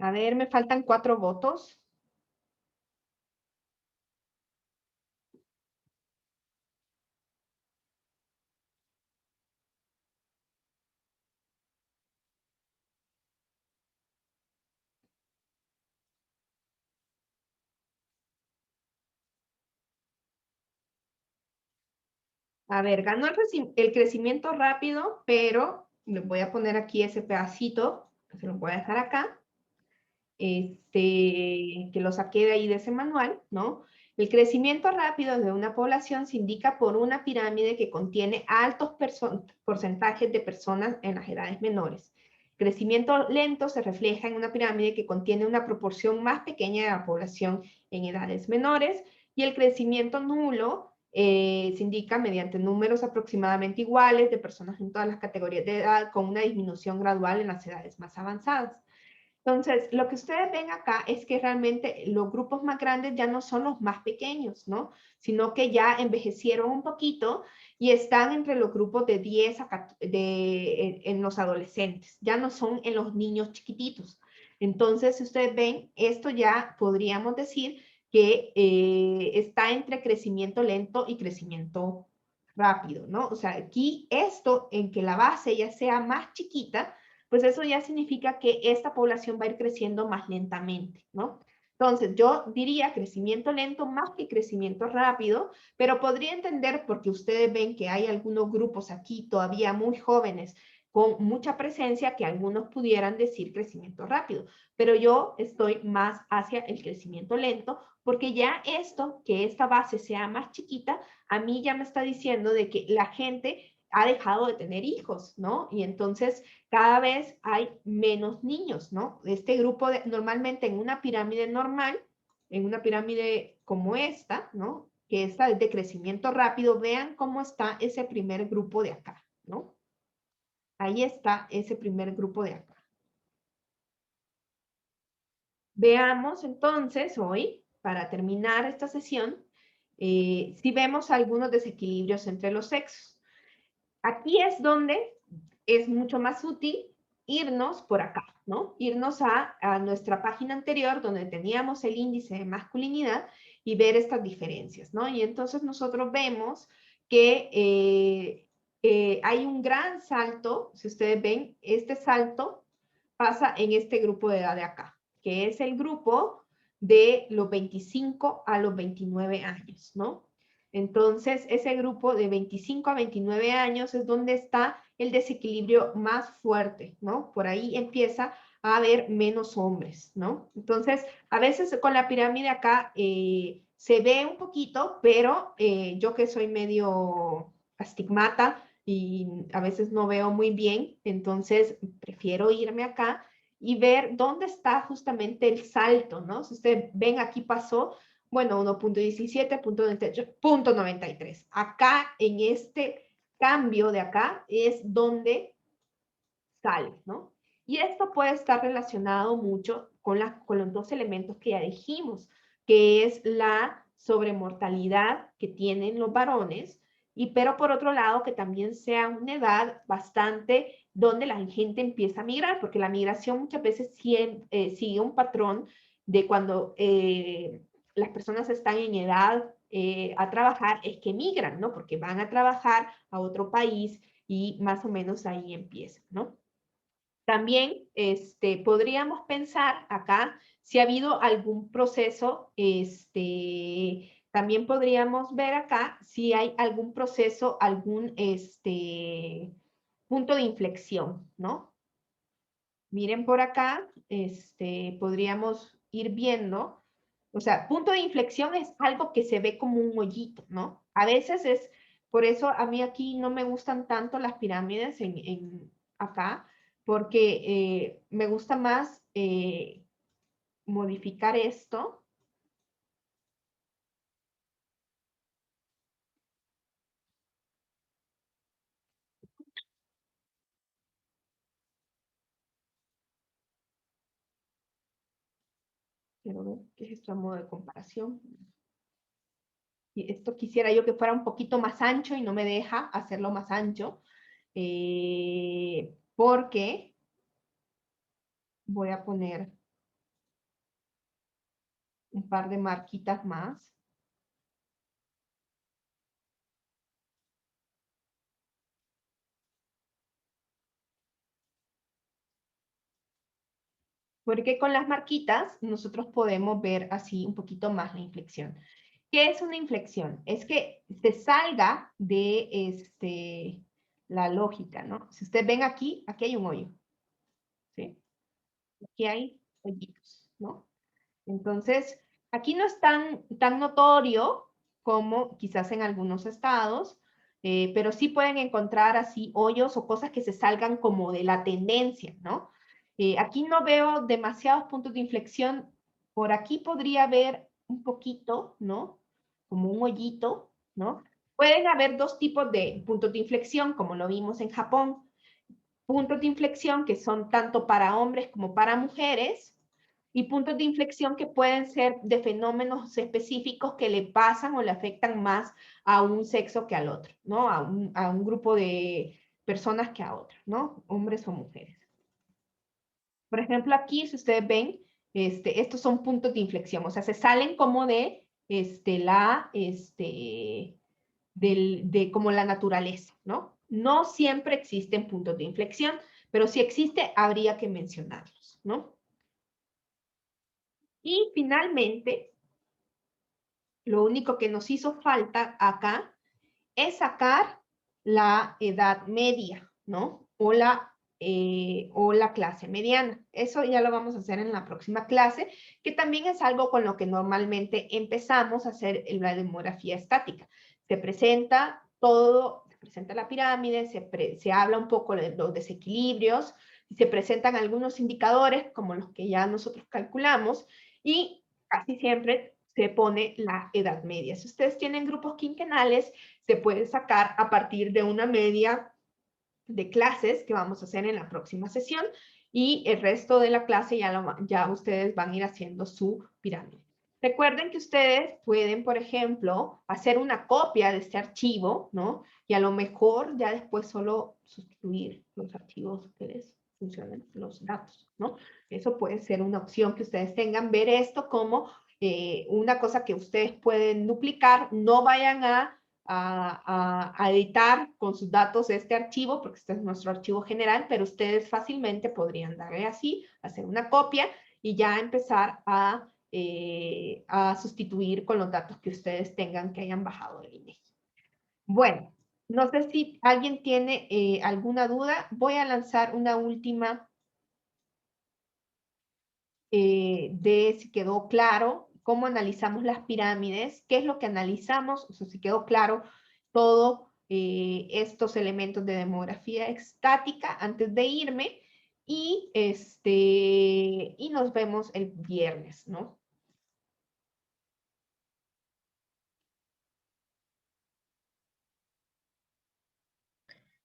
A ver, me faltan 4 votos. A ver, ganó el crecimiento rápido, pero les voy a poner aquí ese pedacito, se lo voy a dejar acá, que lo saqué de ahí de ese manual, ¿no? El crecimiento rápido de una población se indica por una pirámide que contiene altos porcentajes de personas en las edades menores. Crecimiento lento se refleja en una pirámide que contiene una proporción más pequeña de la población en edades menores, y el crecimiento nulo se indica mediante números aproximadamente iguales de personas en todas las categorías de edad, con una disminución gradual en las edades más avanzadas. Entonces, lo que ustedes ven acá es que realmente los grupos más grandes ya no son los más pequeños, ¿no? Sino que ya envejecieron un poquito y están entre los grupos de 10 en los adolescentes, ya no son en los niños chiquititos. Entonces, si ustedes ven, esto ya podríamos decir que está entre crecimiento lento y crecimiento rápido, ¿no? O sea, aquí esto en que la base ya sea más chiquita, pues eso ya significa que esta población va a ir creciendo más lentamente, ¿no? Entonces, yo diría crecimiento lento más que crecimiento rápido, pero podría entender porque ustedes ven que hay algunos grupos aquí todavía muy jóvenes con mucha presencia que algunos pudieran decir crecimiento rápido, pero yo estoy más hacia el crecimiento lento porque ya esto, que esta base sea más chiquita, a mí ya me está diciendo de que la gente ha dejado de tener hijos, ¿no? Y entonces cada vez hay menos niños, ¿no? Este grupo normalmente en una pirámide normal, en una pirámide como esta, ¿no? Que esta es de crecimiento rápido, vean cómo está ese primer grupo de acá, ¿no? Ahí está ese primer grupo de acá. Veamos entonces hoy, para terminar esta sesión, si vemos algunos desequilibrios entre los sexos. Aquí es donde es mucho más útil irnos por acá, ¿no? Irnos a nuestra página anterior donde teníamos el índice de masculinidad y ver estas diferencias, ¿no? Y entonces nosotros vemos que hay un gran salto, si ustedes ven, este salto pasa en este grupo de edad de acá, que es el grupo de los 25 a los 29 años, ¿no? Entonces, ese grupo de 25 a 29 años es donde está el desequilibrio más fuerte, ¿no? Por ahí empieza a haber menos hombres, ¿no? Entonces, a veces con la pirámide acá se ve un poquito, pero yo que soy medio astigmata y a veces no veo muy bien, entonces prefiero irme acá y ver dónde está justamente el salto, ¿no? Si ustedes ven, aquí pasó bueno, 1.17, punto 98, punto 93. Acá, en este cambio de acá, es donde sale, ¿no? Y esto puede estar relacionado mucho con los dos elementos que ya dijimos, que es la sobremortalidad que tienen los varones, y pero por otro lado que también sea una edad bastante donde la gente empieza a migrar, porque la migración muchas veces sigue un patrón de cuando las personas están en edad a trabajar, es que migran, ¿no? Porque van a trabajar a otro país y más o menos ahí empieza, ¿no? También podríamos pensar acá si ha habido algún proceso, también podríamos ver acá si hay algún proceso, algún punto de inflexión, ¿no? Miren por acá, podríamos ir viendo, o sea, punto de inflexión es algo que se ve como un hoyito, ¿no? A veces es, por eso a mí aquí no me gustan tanto las pirámides acá, porque me gusta más modificar esto. Quiero ver qué es esto a modo de comparación. Y esto quisiera yo que fuera un poquito más ancho y no me deja hacerlo más ancho, porque voy a poner un par de marquitas más. Porque con las marquitas nosotros podemos ver así un poquito más la inflexión. ¿Qué es una inflexión? Es que se salga de la lógica, ¿no? Si ustedes ven aquí, aquí hay un hoyo, ¿sí? Aquí hay hoyitos, ¿no? Entonces, aquí no es tan notorio como quizás en algunos estados, pero sí pueden encontrar así hoyos o cosas que se salgan como de la tendencia, ¿no? Aquí no veo demasiados puntos de inflexión. Por aquí podría haber un poquito, ¿no? Como un hoyito, ¿no? Pueden haber dos tipos de puntos de inflexión, como lo vimos en Japón. Puntos de inflexión que son tanto para hombres como para mujeres, y puntos de inflexión que pueden ser de fenómenos específicos que le pasan o le afectan más a un sexo que al otro, ¿no? A un grupo de personas que a otro, ¿no? Hombres o mujeres. Por ejemplo, aquí, si ustedes ven, estos son puntos de inflexión, o sea, se salen como de de como la naturaleza, ¿no? No siempre existen puntos de inflexión, pero si existe, habría que mencionarlos, ¿no? Y finalmente, lo único que nos hizo falta acá es sacar la edad media, ¿no? O la clase mediana. Eso ya lo vamos a hacer en la próxima clase, que también es algo con lo que normalmente empezamos a hacer la demografía estática. Se presenta todo, se presenta la pirámide, se habla un poco de los desequilibrios, se presentan algunos indicadores como los que ya nosotros calculamos y casi siempre se pone la edad media. Si ustedes tienen grupos quinquenales, se puede sacar a partir de una media de clases que vamos a hacer en la próxima sesión y el resto de la clase ya ustedes van a ir haciendo su pirámide. Recuerden que ustedes pueden, por ejemplo, hacer una copia de este archivo, ¿no? Y a lo mejor ya después solo sustituir los archivos que les funcionen, los datos, ¿no? Eso puede ser una opción que ustedes tengan, ver esto como una cosa que ustedes pueden duplicar, no vayan a editar con sus datos este archivo, porque este es nuestro archivo general, pero ustedes fácilmente podrían darle así, hacer una copia y ya empezar a sustituir con los datos que ustedes tengan que hayan bajado del INEGI. Bueno, no sé si alguien tiene alguna duda. Voy a lanzar una última de si quedó claro cómo analizamos las pirámides, qué es lo que analizamos, o sea, si quedó claro todo estos elementos de demografía estática antes de irme y nos vemos el viernes, ¿no?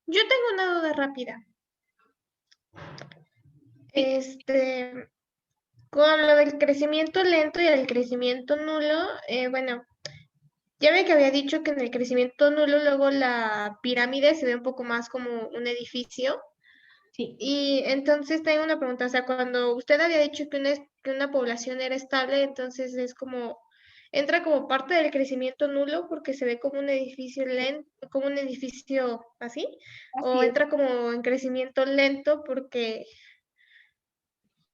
Yo tengo una duda rápida. Con lo del crecimiento lento y el crecimiento nulo, bueno, ya ve que había dicho que en el crecimiento nulo luego la pirámide se ve un poco más como un edificio. Sí. Y entonces tengo una pregunta, o sea, cuando usted había dicho que una población era estable, entonces es como, entra como parte del crecimiento nulo porque se ve como un edificio lento, como un edificio así, o Así es. entra como en crecimiento lento porque,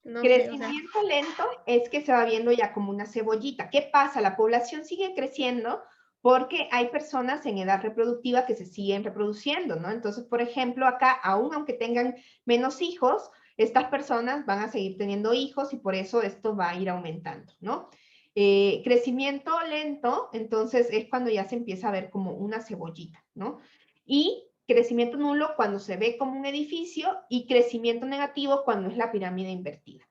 no sé, o sea. Crecimiento lento es que se va viendo ya como una cebollita. ¿Qué pasa? La población sigue creciendo porque hay personas en edad reproductiva que se siguen reproduciendo, ¿no? Entonces, por ejemplo, acá, aún aunque tengan menos hijos, estas personas van a seguir teniendo hijos y por eso esto va a ir aumentando, ¿no? Crecimiento lento, entonces es cuando ya se empieza a ver como una cebollita, ¿no? Y crecimiento nulo cuando se ve como un edificio y crecimiento negativo cuando es la pirámide invertida.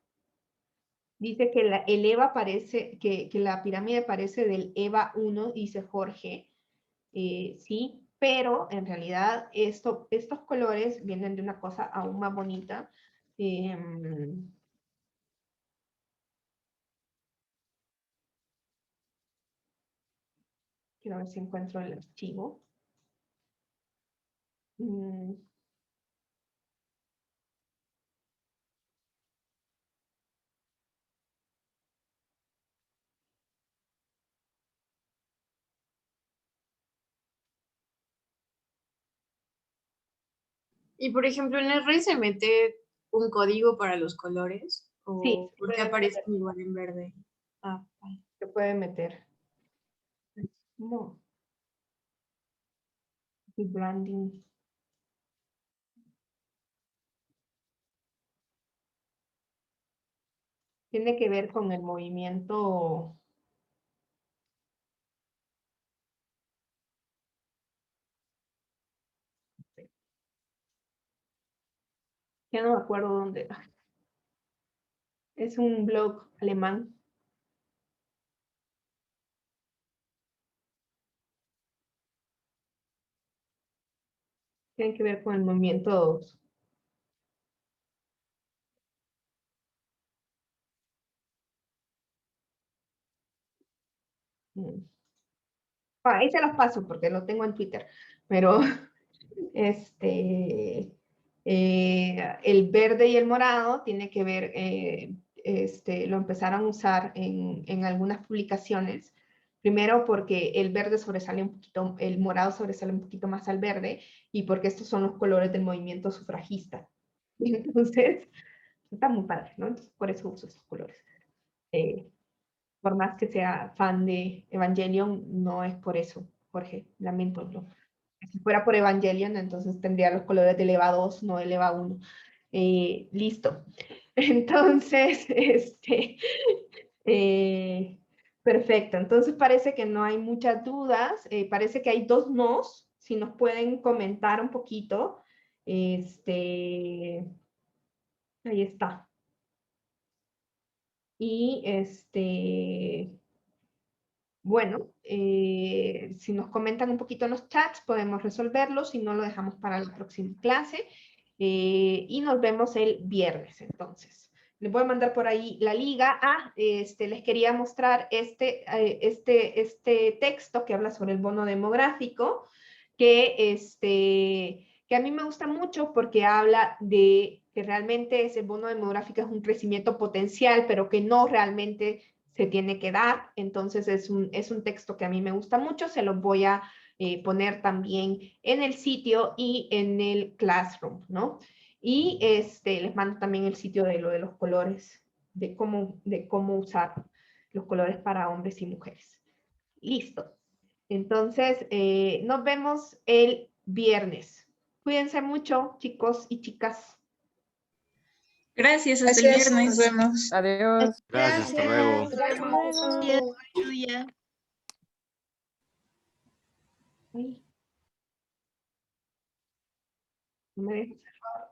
Dice que el EVA parece, que la pirámide parece del EVA 1, dice Jorge. Sí, pero en realidad estos colores vienen de una cosa aún más bonita. Quiero ver si encuentro el archivo. Y por ejemplo, en el REI se mete un código para los colores, o Sí, ¿por qué aparecen igual en verde? Ah, se puede meter. No. El branding. Tiene que ver con el movimiento. Ya no me acuerdo dónde. Es un blog alemán. Tiene que ver con el movimiento. Ahí se los paso porque lo tengo en Twitter. Pero el verde y el morado tiene que ver, lo empezaron a usar en algunas publicaciones Primero porque el verde sobresale un poquito, el morado sobresale un poquito más al verde, y porque estos son los colores del movimiento sufragista. Entonces, está muy padre, ¿no? Entonces, por eso uso estos colores. Por más que sea fan de Evangelion, no es por eso, Jorge, lamento, ¿no? Si fuera por Evangelion, entonces tendría los colores del EVA 2, no el EVA 1. Listo. Entonces, perfecto. Entonces parece que no hay muchas dudas. Parece que hay dos nos. Si nos pueden comentar un poquito. Ahí está. Y bueno, si nos comentan un poquito en los chats, podemos resolverlo, si no lo dejamos para la próxima clase. Y nos vemos el viernes, entonces. Les voy a mandar por ahí la liga. Les quería mostrar este texto que habla sobre el bono demográfico, que a mí me gusta mucho porque habla de que realmente ese bono demográfico es un crecimiento potencial, pero que no realmente se tiene que dar. Entonces es un texto que a mí me gusta mucho, se los voy a poner también en el sitio y en el Classroom, ¿no? Y les mando también el sitio de lo de los colores, de cómo usar los colores para hombres y mujeres. Listo. Entonces, nos vemos el viernes. Cuídense mucho, chicos y chicas. Gracias, hasta el Gracias, viernes. nos vemos. Adiós. Gracias, hasta luego. Gracias. Lluvia. Ay, no me dejes cerrar.